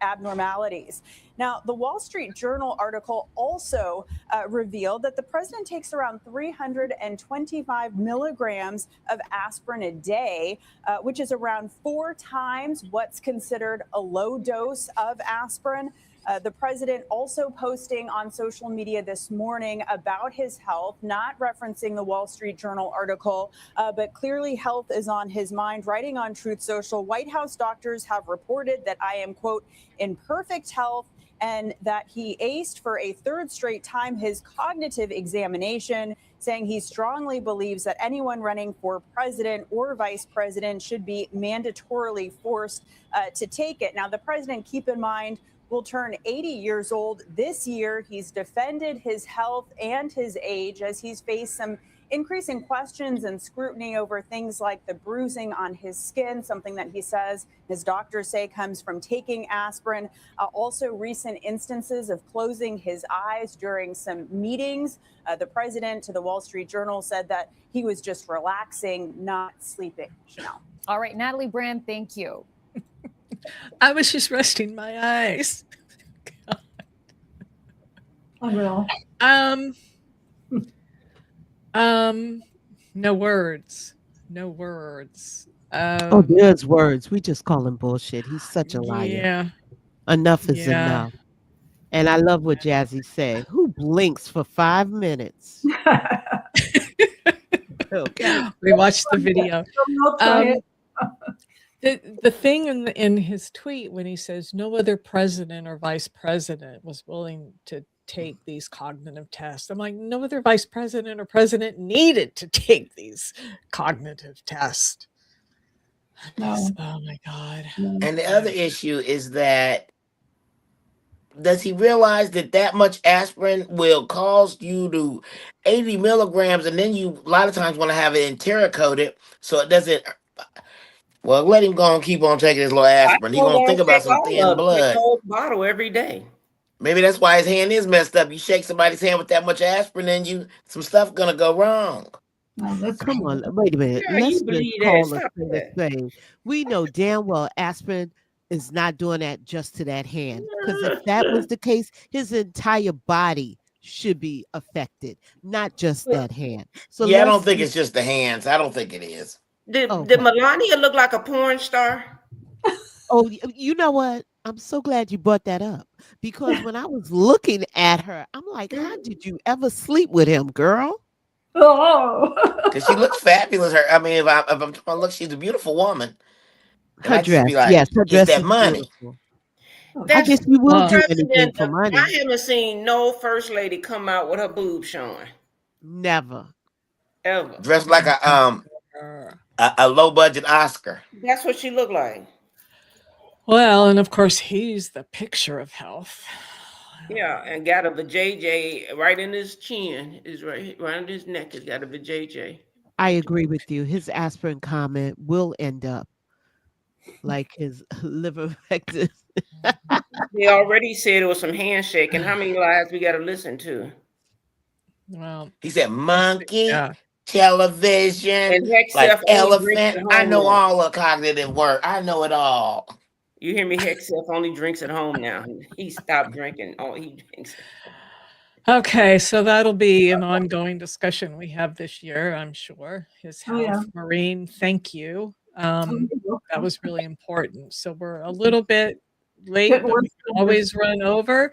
abnormalities. Now, the Wall Street Journal article also revealed that the president takes around 325 milligrams of aspirin a day, which is around 4 times what's considered a low dose of aspirin. The president also posting on social media this morning about his health, not referencing the Wall Street Journal article, but clearly health is on his mind. Writing on Truth Social, White House doctors have reported that I am, quote, in perfect health, and that he aced for a third straight time his cognitive examination, saying he strongly believes that anyone running for president or vice president should be mandatorily forced to take it. Now, the president, keep in mind, will turn 80 years old this year. He's defended his health and his age as he's faced some increasing questions and scrutiny over things like the bruising on his skin, something that he says his doctors say comes from taking aspirin. Also, recent instances of closing his eyes during some meetings. The president to the Wall Street Journal said that he was just relaxing, not sleeping. Chanel. All right, Natalie Brand, thank you. I was just resting my eyes. Unreal. No words. No words. Oh, there's words. We just call him bullshit. He's such a liar. Yeah. Enough is Yeah. enough. And I love what Jazzy said. Who blinks for 5 minutes? Okay. We watched the video. The thing in his tweet when he says no other president or vice president was willing to take these cognitive tests, I'm like, no other vice president or president needed to take these cognitive tests. No. Oh my God. And the other issue is that does he realize that much aspirin will cause you to 80 milligrams, and then you a lot of times want to have it enteric-coated so it doesn't. Well, let him go and keep on taking his little aspirin. He's gonna think about some thin blood. Take the whole bottle every day. Maybe that's why his hand is messed up. You shake somebody's hand with that much aspirin, and some stuff gonna go wrong. No, Come on, wait a minute. Yeah, Let's you believe just that. call a Stop thing that. a thing. We know damn well aspirin is not doing that just to that hand. Because if that was the case, his entire body should be affected, not just that hand. So Yeah, I don't think it's just the hands. I don't think it is. Did Okay. Melania look like a porn star? Oh, you know what? I'm so glad you brought that up because when I was looking at her, I'm like, how did you ever sleep with him, girl? Oh. Because she looks fabulous. I mean, if I'm trying to look, she's a beautiful woman. And Her I just dress, be like, yes, her it's dress that is money. beautiful. I That's guess you will do anything president. for money. I haven't seen no first lady come out with her boobs showing Never. ever. Dressed like a low budget Oscar. That's what she looked like. Well, and of course he's the picture of health. Yeah, and got a vajayjay right in his chin. Is right around his neck. Has got a vajayjay. I agree with you. His aspirin comment will end up like his liver affected. They already said it was some handshaking. How many lies we got to listen to? Well, He said monkey, yeah. television, And Hex like Self only drinks elephant. at home I know now. all the cognitive work. I know it all. You hear me? Hex Self only drinks at home now. He stopped drinking. Oh, he drinks. Okay, so that'll be an ongoing discussion we have this year, I'm sure. His health. Oh, yeah. Maureen, thank you. That was really important. So we're a little bit late, Getting but we worse can and always run over.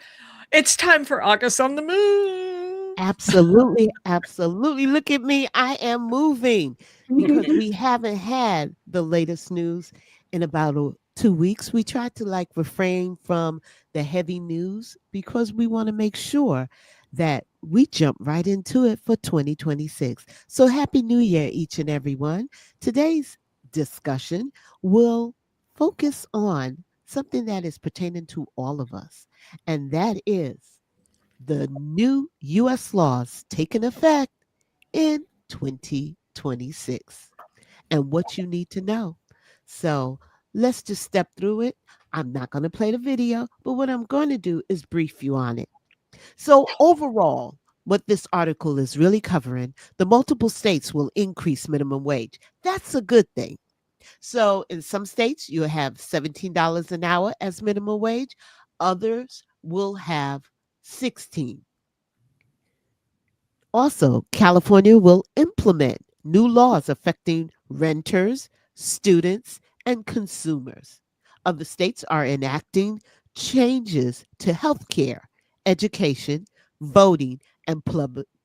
It's time for August on the Move. Absolutely, absolutely. Look at me. I am moving because we haven't had the latest news in about 2 weeks. We tried to refrain from the heavy news because we want to make sure that we jump right into it for 2026. So happy New Year, each and every one. Today's discussion will focus on something that is pertaining to all of us, and that is the new U.S. laws taking effect in 2026 and what you need to know. So let's just step through it. I'm not going to play the video, but what I'm going to do is brief you on it. So overall, what this article is really covering, the multiple states will increase minimum wage. That's a good thing. So in some states, you'll have $17 an hour as minimum wage. Others will have 16. Also, California will implement new laws affecting renters, students, and consumers. Other states are enacting changes to healthcare, education, voting, and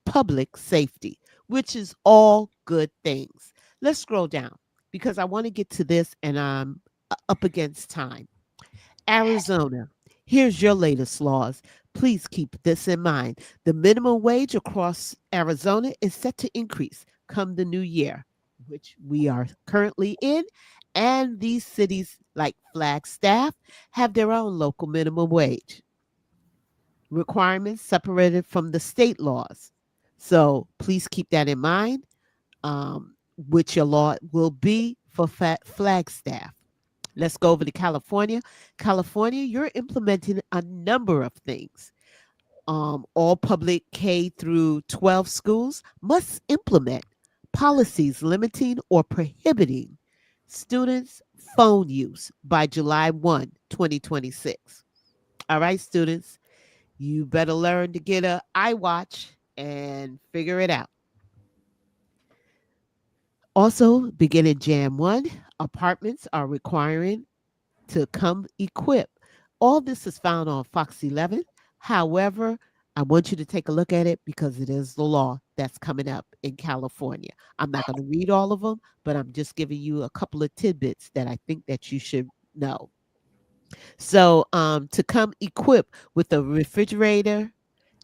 public safety, which is all good things. Let's scroll down because I want to get to this and I'm up against time. Arizona. Here's your latest laws. Please keep this in mind. The minimum wage across Arizona is set to increase come the new year, which we are currently in. And these cities, like Flagstaff, have their own local minimum wage requirements separated from the state laws. So please keep that in mind, which your law will be for Flagstaff. Let's go over to California. California, you're implementing a number of things. All public K through 12 schools must implement policies limiting or prohibiting students' phone use by July 1, 2026. All right, students, you better learn to get a iWatch and figure it out. Also, beginning Jan 1, apartments are requiring to come equipped. All this is found on Fox 11. However, I want you to take a look at it because it is the law that's coming up in California. I'm not going to read all of them, but I'm just giving you a couple of tidbits that I think that you should know. So, to come equipped with a refrigerator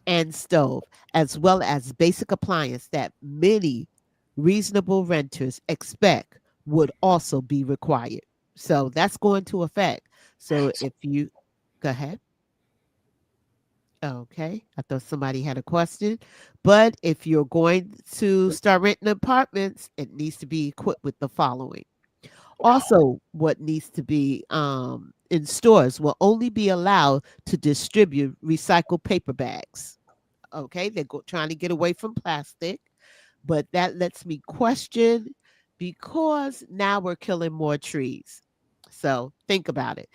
and stove, as well as basic appliance that many reasonable renters expect would also be required. So that's going to affect. So if you go ahead. Okay. I thought somebody had a question. But if you're going to start renting apartments, it needs to be equipped with the following. Also, what needs to be in stores will only be allowed to distribute recycled paper bags. Okay. They're trying to get away from plastic, but that lets me question because now we're killing more trees. So think about it.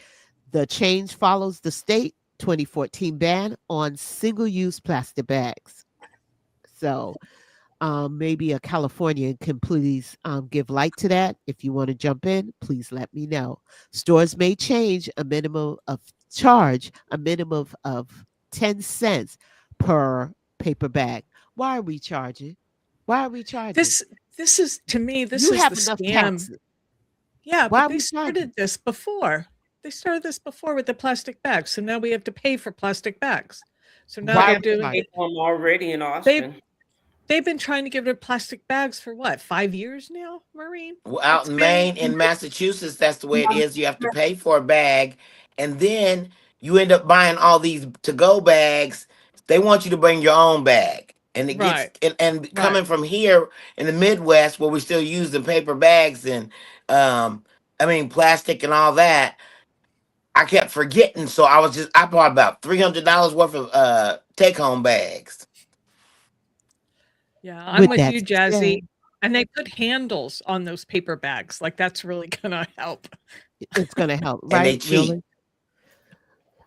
The change follows the state 2014 ban on single-use plastic bags. So maybe a Californian can please give light to that. If you want to jump in, please let me know. Stores may change a minimum of 10 cents per paper bag. Why are we charging? Why are we charging? This is, to me, this You is have the enough scam. taxes. Yeah, Why but are they we charging? started this before. They started this before with the plastic bags. So now we have to pay for plastic bags. So now Why they're are we doing charging? it. already in They Austin. they've been trying to get rid of plastic bags for what, 5 years now, Maureen? Well, out It's in been Maine and Massachusetts, that's the way it is. You have to pay for a bag, and then you end up buying all these to-go bags. They want you to bring your own bag, and it gets right, and right. coming from here in the Midwest, where we're still using paper bags and plastic and all that. I kept forgetting, so I bought about $300 worth of take-home bags. Yeah, I'm With with that you, Jazzy. said, And they put handles on those paper bags. Like that's really gonna help. it's going to help, And they right? cheap. Really?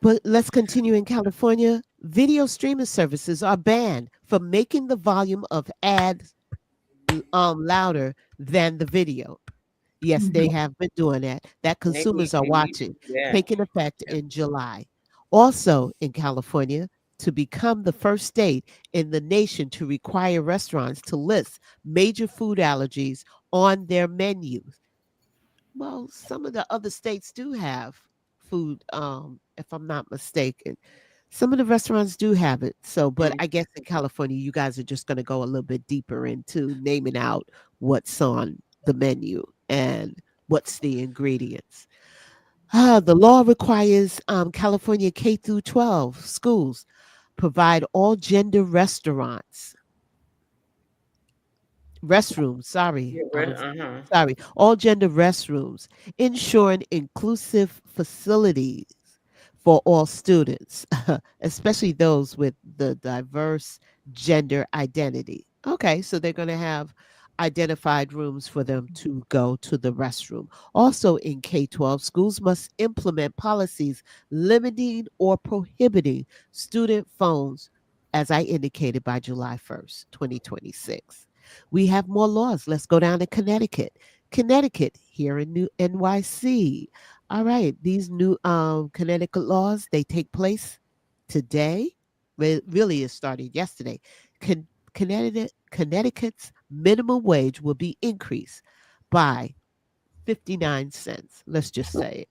But let's continue in California. Video streaming services are banned from making the volume of ads louder than the video. Yes, they have been doing that. That consumers are They need to watching, do that. taking effect Yeah. in July. Also in California, to become the first state in the nation to require restaurants to list major food allergies on their menus. Well, some of the other states do have food, if I'm not mistaken. Some of the restaurants do have it. So, but I guess in California, you guys are just going to go a little bit deeper into naming out what's on the menu and what's the ingredients. The law requires California K through 12 schools provide all gender restrooms, Yeah, sorry, all gender restrooms, ensuring inclusive facilities for all students, especially those with the diverse gender identity. Okay, so they're going to have identified rooms for them to go to the restroom. Also, in K 12, schools must implement policies limiting or prohibiting student phones, as I indicated, by July 1st, 2026. We have more laws. Let's go down to Connecticut. Connecticut, here in New NYC. All right. These new Connecticut laws, they take place today. Really, it started yesterday. Connecticut's minimum wage will be increased by 59 cents. Let's just say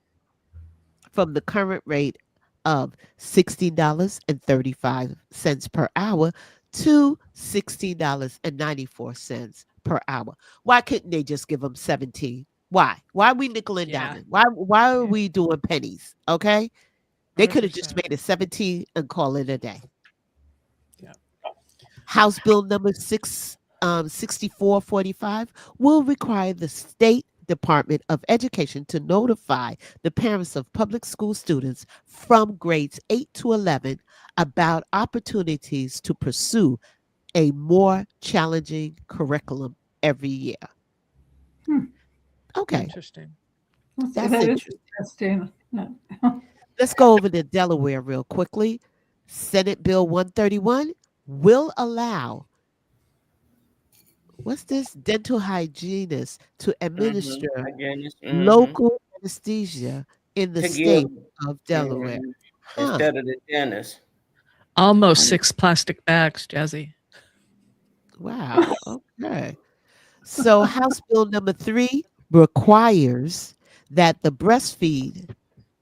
from the current rate of $16.35 per hour to $16.94 per hour. Why couldn't they just give them 17? Why? Why are we nickel and Yeah. diming? Why are Yeah. we doing pennies? Okay. They could have just 100%. made it 17 and call it a day. Yeah. House Bill number 6445 will require the State Department of Education to notify the parents of public school students from grades 8 to 11 about opportunities to pursue a more challenging curriculum every year. Hmm. Okay, Interesting. that's That is interesting. interesting. Yeah. Let's go over to Delaware real quickly. Senate Bill 131 will allow what's this dental hygienist to administer Hygienist. local anesthesia in the To give state of Delaware. Huh. instead of the dentist. Almost 6 plastic bags, Jazzy. Wow. Okay. So House Bill number 3 requires that the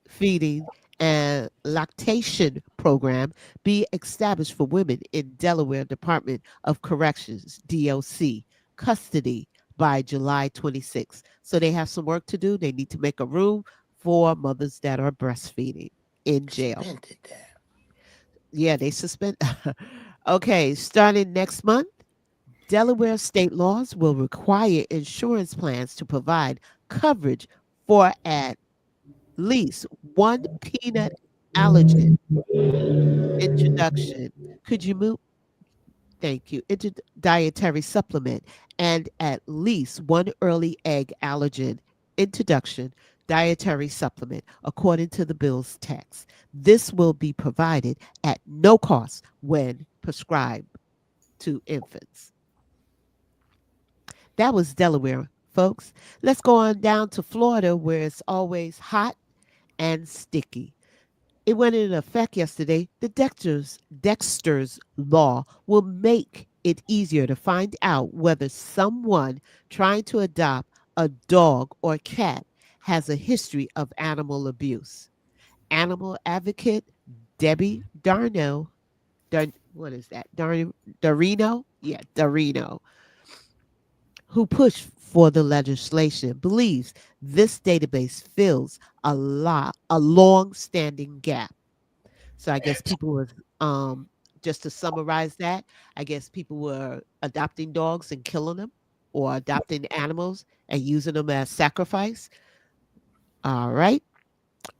feeding and lactation program be established for women in Delaware Department of Corrections, DOC, custody by July 26th. So they have some work to do. They need to make a room for mothers that are breastfeeding in jail. Suspended that. Yeah, they suspend. Okay, starting next month, Delaware state laws will require insurance plans to provide coverage for at least one peanut allergen introduction. Could you move? Thank you. Dietary supplement and at least one early egg allergen introduction dietary supplement, according to the bill's text. This will be provided at no cost when prescribed to infants. That was Delaware, folks. Let's go on down to Florida, where it's always hot and sticky. It went into effect yesterday. The Dexter's law will make it easier to find out whether someone trying to adopt a dog or cat has a history of animal abuse. Animal advocate Debbie Darno, what is that? Darino? Yeah, Darino, who pushed for the legislation, believes this database fills a long-standing gap. So I guess people were just to summarize that, I guess people were adopting dogs and killing them or adopting animals and using them as sacrifice. All right.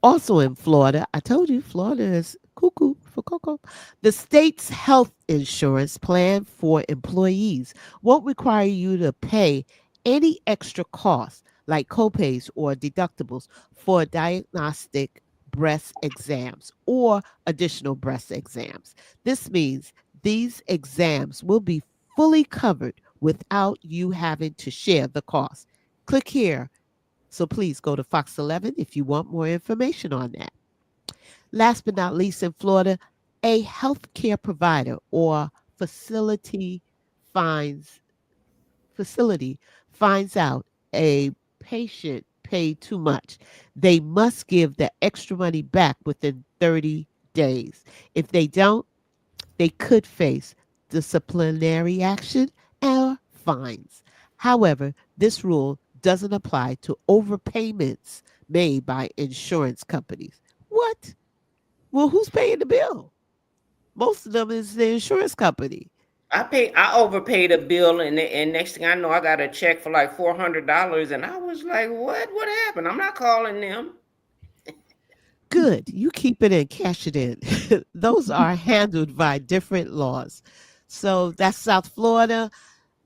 Also in Florida, I told you Florida is cuckoo for cocoa. The state's health insurance plan for employees won't require you to pay any extra costs like copays or deductibles for diagnostic breast exams or additional breast exams. This means these exams will be fully covered without you having to share the cost. Click here, so please go to Fox 11 if you want more information on that. Last but not least, in Florida, a healthcare provider or facility finds facility finds out a patient paid too much. They must give the extra money back within 30 days. If they don't, they could face disciplinary action or fines. However, this rule doesn't apply to overpayments made by insurance companies. What? Well, who's paying the bill? Most of them is the insurance company. I overpaid a bill, and next thing I know, I got a check for like $400, and I was like, what happened? I'm not calling them. Good. You keep it and cash it in. Those are handled by different laws. So that's South Florida.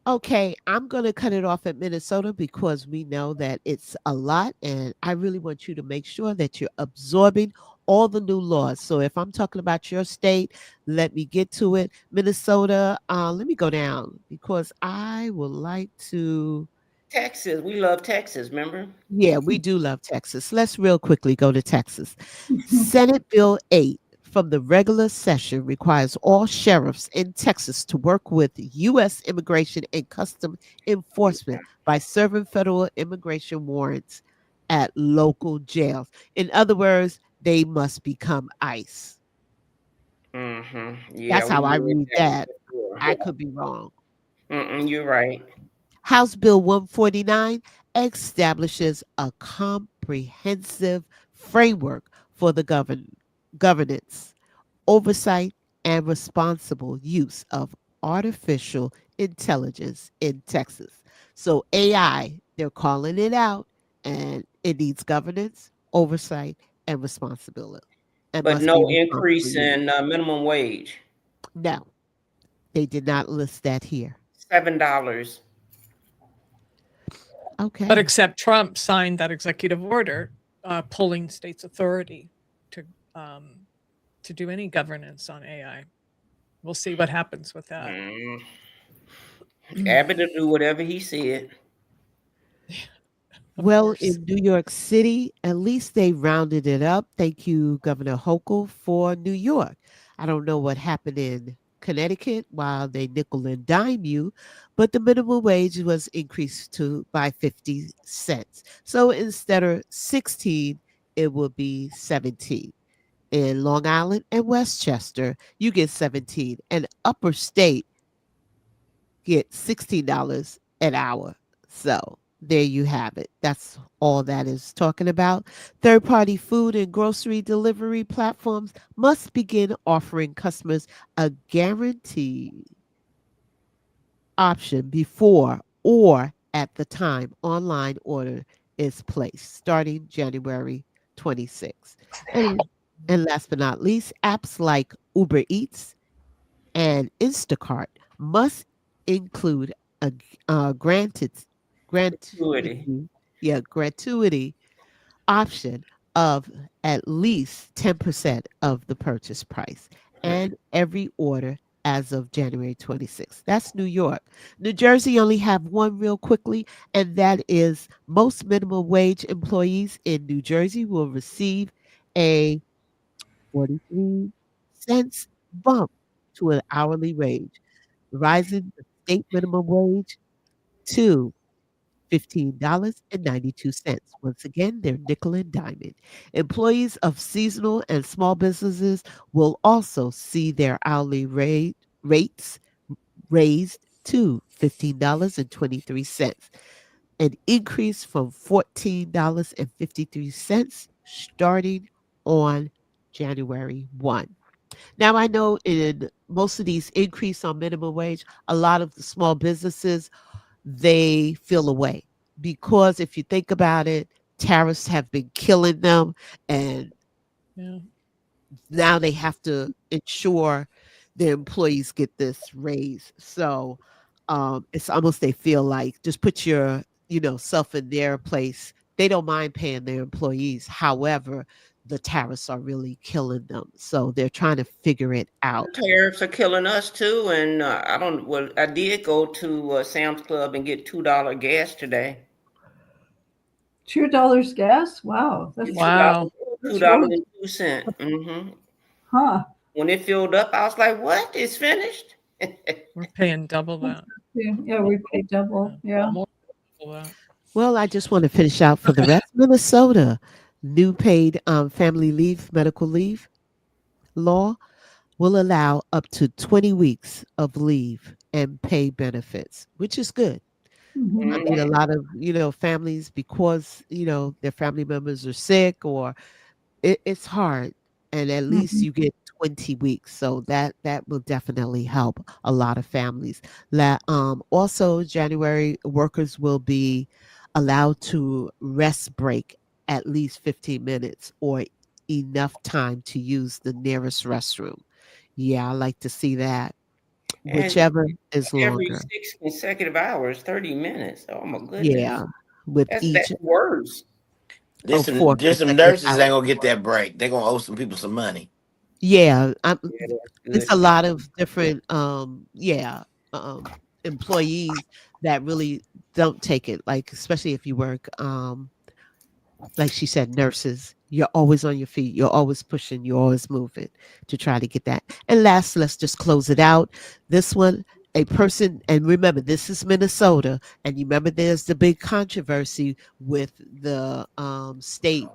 Okay, I'm going to cut it off at Minnesota because we know that it's a lot, and I really want you to make sure that you're absorbing all the new laws. So if I'm talking about your state, let me get to it. Minnesota, let me go down because I would like to Texas. We love Texas, remember? Yeah, we do love Texas. Let's real quickly go to Texas. Senate Bill 8 from the regular session requires all sheriffs in Texas to work with U.S. Immigration and Custom Enforcement by serving federal immigration warrants at local jails. In other words, they must become ICE. Yeah, That's we how I read read Texas that. before. I could be wrong. You're right. House Bill 149 establishes a comprehensive framework for the governance, oversight, and responsible use of artificial intelligence in Texas. So, AI, they're calling it out, and it needs governance, oversight, and responsibility, and But must be no responsibly increase used. in minimum wage. No, they did not list that here. $7. But Okay. except Trump signed that executive order pulling states' authority to um, to do any governance on AI. We'll see what happens with that. Mm, Abbott will do whatever he said. Of Well, course. in New York City, at least they rounded it up. Thank you, Governor Hochul, for New York. I don't know what happened in Connecticut while they nickel and dime you, but the minimum wage was increased to by 50 cents. So instead of 16, it will be 17. In Long Island and Westchester, you get 17. And Upper State get $16 an hour. So there you have it. That's all that is talking about. Third party food and grocery delivery platforms must begin offering customers a guaranteed option before or at the time online order is placed starting January 26th. And last but not least, apps like Uber Eats and Instacart must include a granted Gratuity. gratuity option of at least 10% of the purchase price and every order as of January 26th. That's New York. New Jersey only have one real quickly, and that is most minimum wage employees in New Jersey will receive a 43 cents bump to an hourly wage, rising the state minimum wage to $15.92. Once again, they're nickel and diamond. Employees of seasonal and small businesses will also see their hourly rates raised to $15.23, an increase from $14.53 starting on January 1. Now, I know in most of these increase on minimum wage, a lot of the small businesses, they feel away because if you think about it, tariffs have been killing them, and Yeah. now they have to ensure their employees get this raise. So it's almost they feel like just put your self in their place. They don't mind paying their employees. However, the tariffs are really killing them. So they're trying to figure it out. Tariffs are killing us too, and I don't. Well, I did go to Sam's Club and get $2 gas today. $2 gas? Wow, Two Wow. dollars, two that's dollars really, and 2 cents. huh? When it filled up, I was like, "What? It's finished." We're paying double that. Yeah, we pay double. Yeah. More than double that. Well, I just want to finish out for the rest. Minnesota, new paid family leave, medical leave law will allow up to 20 weeks of leave and pay benefits, which is good. I Mhm. mean, a lot of, families, because, their family members are sick or it's hard. And at least Mhm. you get 20 weeks. So that will definitely help a lot of families. Also, January workers will be allowed to rest break at least 15 minutes or enough time to use the nearest restroom. Yeah, I like to see that. And Whichever is every longer. 6 consecutive hours, 30 minutes. Oh my Yeah, goodness, with that's each worse. of four There's some consecutive nurses ain't hours. gonna get that break. They're gonna owe some people some money. Yeah, Yeah, that's it's good a too. lot of different, employees that really don't take it. Like, especially if you work, like she said, nurses, you're always on your feet. You're always pushing. You're always moving to try to get that. And last, let's just close it out. This one, a person, and remember, this is Minnesota. And you remember there's the big controversy with the state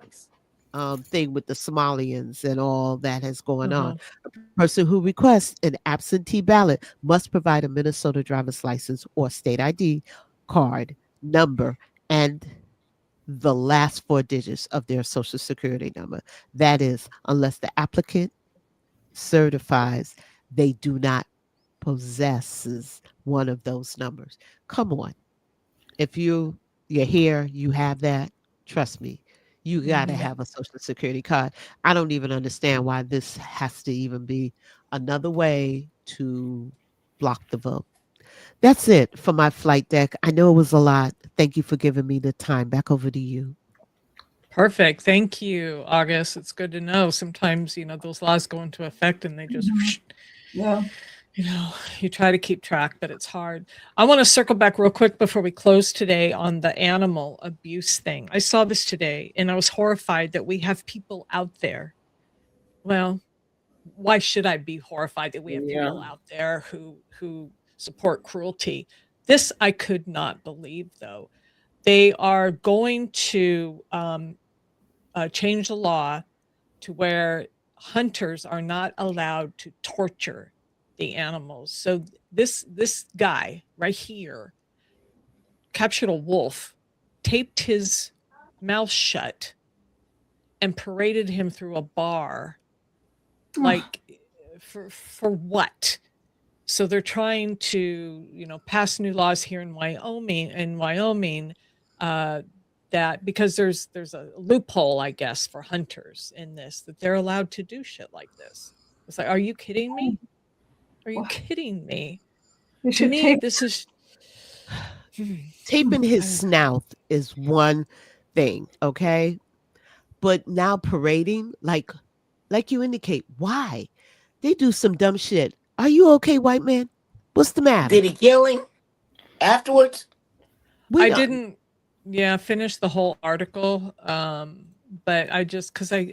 thing with the Somalians and all that has going on. A person who requests an absentee ballot must provide a Minnesota driver's license or state ID card number and the last 4 digits of their social security number. That is, unless the applicant certifies they do not possesses one of those numbers. Come on. If you're here, you have that, trust me, you got to have a social security card. I don't even understand why this has to even be another way to block the vote. That's it for my flight deck. I know it was a lot. Thank you for giving me the time. Back over to you. Perfect. Thank you, August. It's good to know. Sometimes, those laws go into effect and they just, Yeah. You try to keep track, but it's hard. I want to circle back real quick before we close today on the animal abuse thing. I saw this today and I was horrified that we have people out there. Well, why should I be horrified that we have people out there who support cruelty? This I could not believe, though. They are going to change the law to where hunters are not allowed to torture the animals. So this guy right here captured a wolf, taped his mouth shut, and paraded him through a bar. Like, for what? So they're trying to, pass new laws here in Wyoming, that because there's a loophole, I guess, for hunters in this, that they're allowed to do shit like this. It's like, are you kidding me? Are you kidding me? To me, this is taping his snout is one thing, okay? But now parading, like you indicate, why? They do some dumb shit. Are you okay, white man? What's the matter? Did he kill him afterwards? I didn't finish the whole article, but I just couldn't.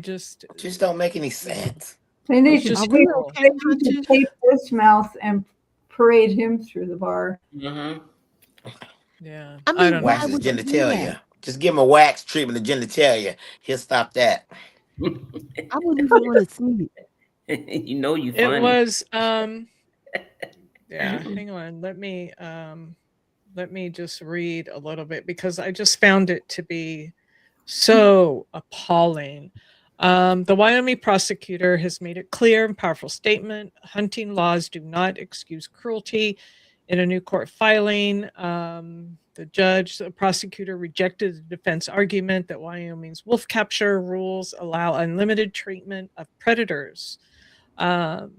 Just don't make any sense. They need to just tape this mouth and parade him through the bar. Yeah. I mean, don't wax know. his genitalia. Just give him a wax treatment of genitalia. He'll stop that. I wouldn't even want to see it. You know you funny. It was hang on. Let me just read a little bit because I just found it to be so appalling. The Wyoming prosecutor has made it clear in powerful statement: hunting laws do not excuse cruelty. In a new court filing, the prosecutor rejected the defense argument that Wyoming's wolf capture rules allow unlimited treatment of predators.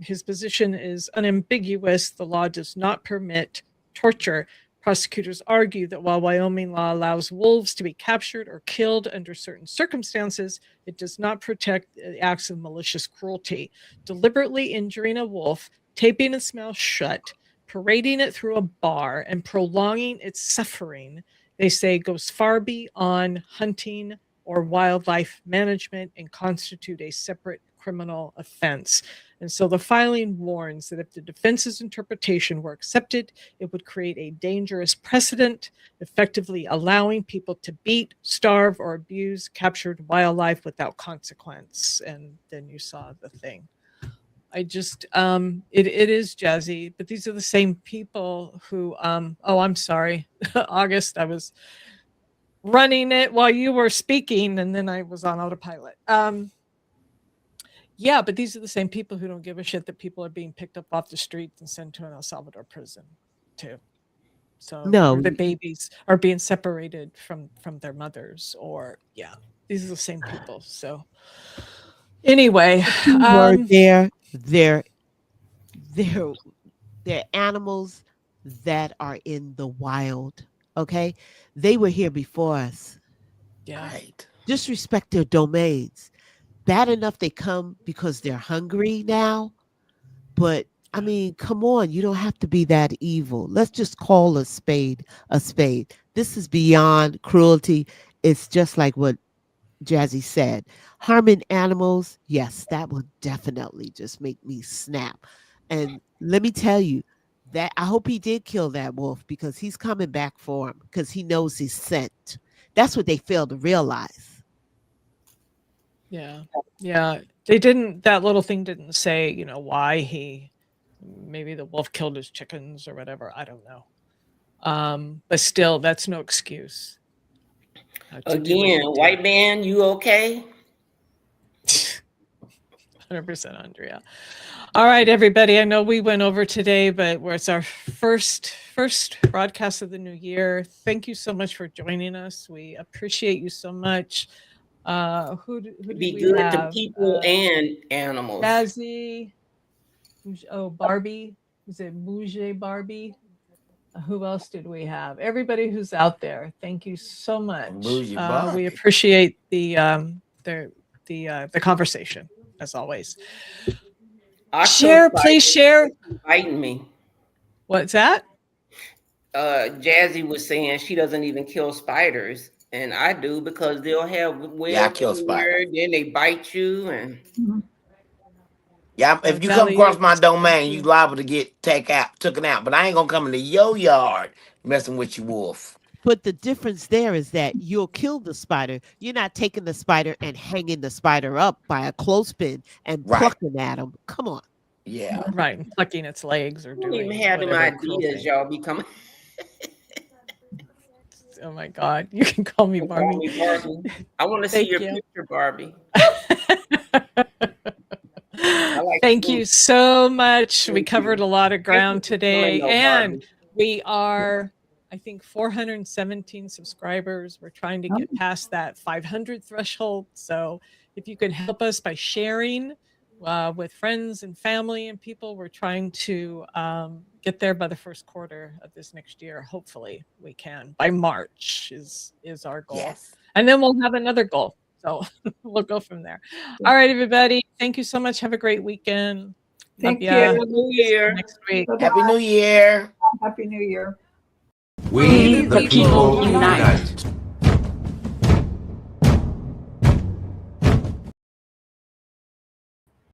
His position is unambiguous. The law does not permit torture. Prosecutors argue that while Wyoming law allows wolves to be captured or killed under certain circumstances, it does not protect the acts of malicious cruelty. Deliberately injuring a wolf, taping its mouth shut, parading it through a bar, and prolonging its suffering, they say, goes far beyond hunting or wildlife management and constitute a separate criminal offense. And so the filing warns that if the defense's interpretation were accepted, it would create a dangerous precedent, effectively allowing people to beat, starve, or abuse captured wildlife without consequence. And then you saw the thing. I just, it is jazzy, but these are the same people who, I'm sorry, August, I was running it while you were speaking and then I was on autopilot. Yeah, but these are the same people who don't give a shit that people are being picked up off the streets and sent to an El Salvador prison too. So No, the babies are being separated from their mothers, or these are the same people. So anyway, they're animals that are in the wild. Okay, they were here before us. Yeah, Right. Disrespect their domains. Bad enough they come because they're hungry now, but I mean, come on, you don't have to be that evil. Let's just call a spade a spade. This is beyond cruelty. It's just like what Jazzy said. Harming animals, yes, that would definitely just make me snap. And let me tell you that I hope he did kill that wolf because he's coming back for him because he knows he's sent. That's what they fail to realize. Yeah. Yeah. That little thing didn't say, why maybe the wolf killed his chickens or whatever. I don't know. But still, that's no excuse. To do what he Again, did. white man, you okay? 100%, Andrea. All right, everybody. I know we went over today, but it's our first broadcast of the new year. Thank you so much for joining us. We appreciate you so much. Who did Be we good have? to people and animals. Jazzy. Oh, Barbie. Is it Bougie Barbie? Who else did we have? Everybody who's out there. Thank you so much. Bougie We Barbie. appreciate the conversation as always. Share, please share. Biting me. What's that? Jazzy was saying she doesn't even kill spiders, and I do because they'll have webs Yeah, I kill everywhere, spiders. then they bite you, and Yeah, if you come across my domain, you liable to get taken out. But I ain't gonna come into your yard messing with you, wolf. But the difference there is that you'll kill the spider. You're not taking the spider and hanging the spider up by a clothespin and Right. plucking at him. Come on. Yeah. Right, and plucking its legs or I don't doing even have them whatever cruel ideas. thing. Y'all be coming. Oh my God, you can call me Barbie. Call me Barbie. I want to see Thank your you. picture, Barbie. Thank you so much. We covered a lot of ground today, and we are, I think, 417 subscribers. We're trying to get past that 500 threshold. So if you can help us by sharing with friends and family and people, we're trying to get there by the first quarter of this next year. Hopefully we can by March is our goal. Yes. And then we'll have another goal. So we'll go from there. All right, everybody. Thank you so much. Have a great weekend. Thank you. Happy New Year. Next week. Bye-bye. Happy New Year. Happy New Year. We the people unite.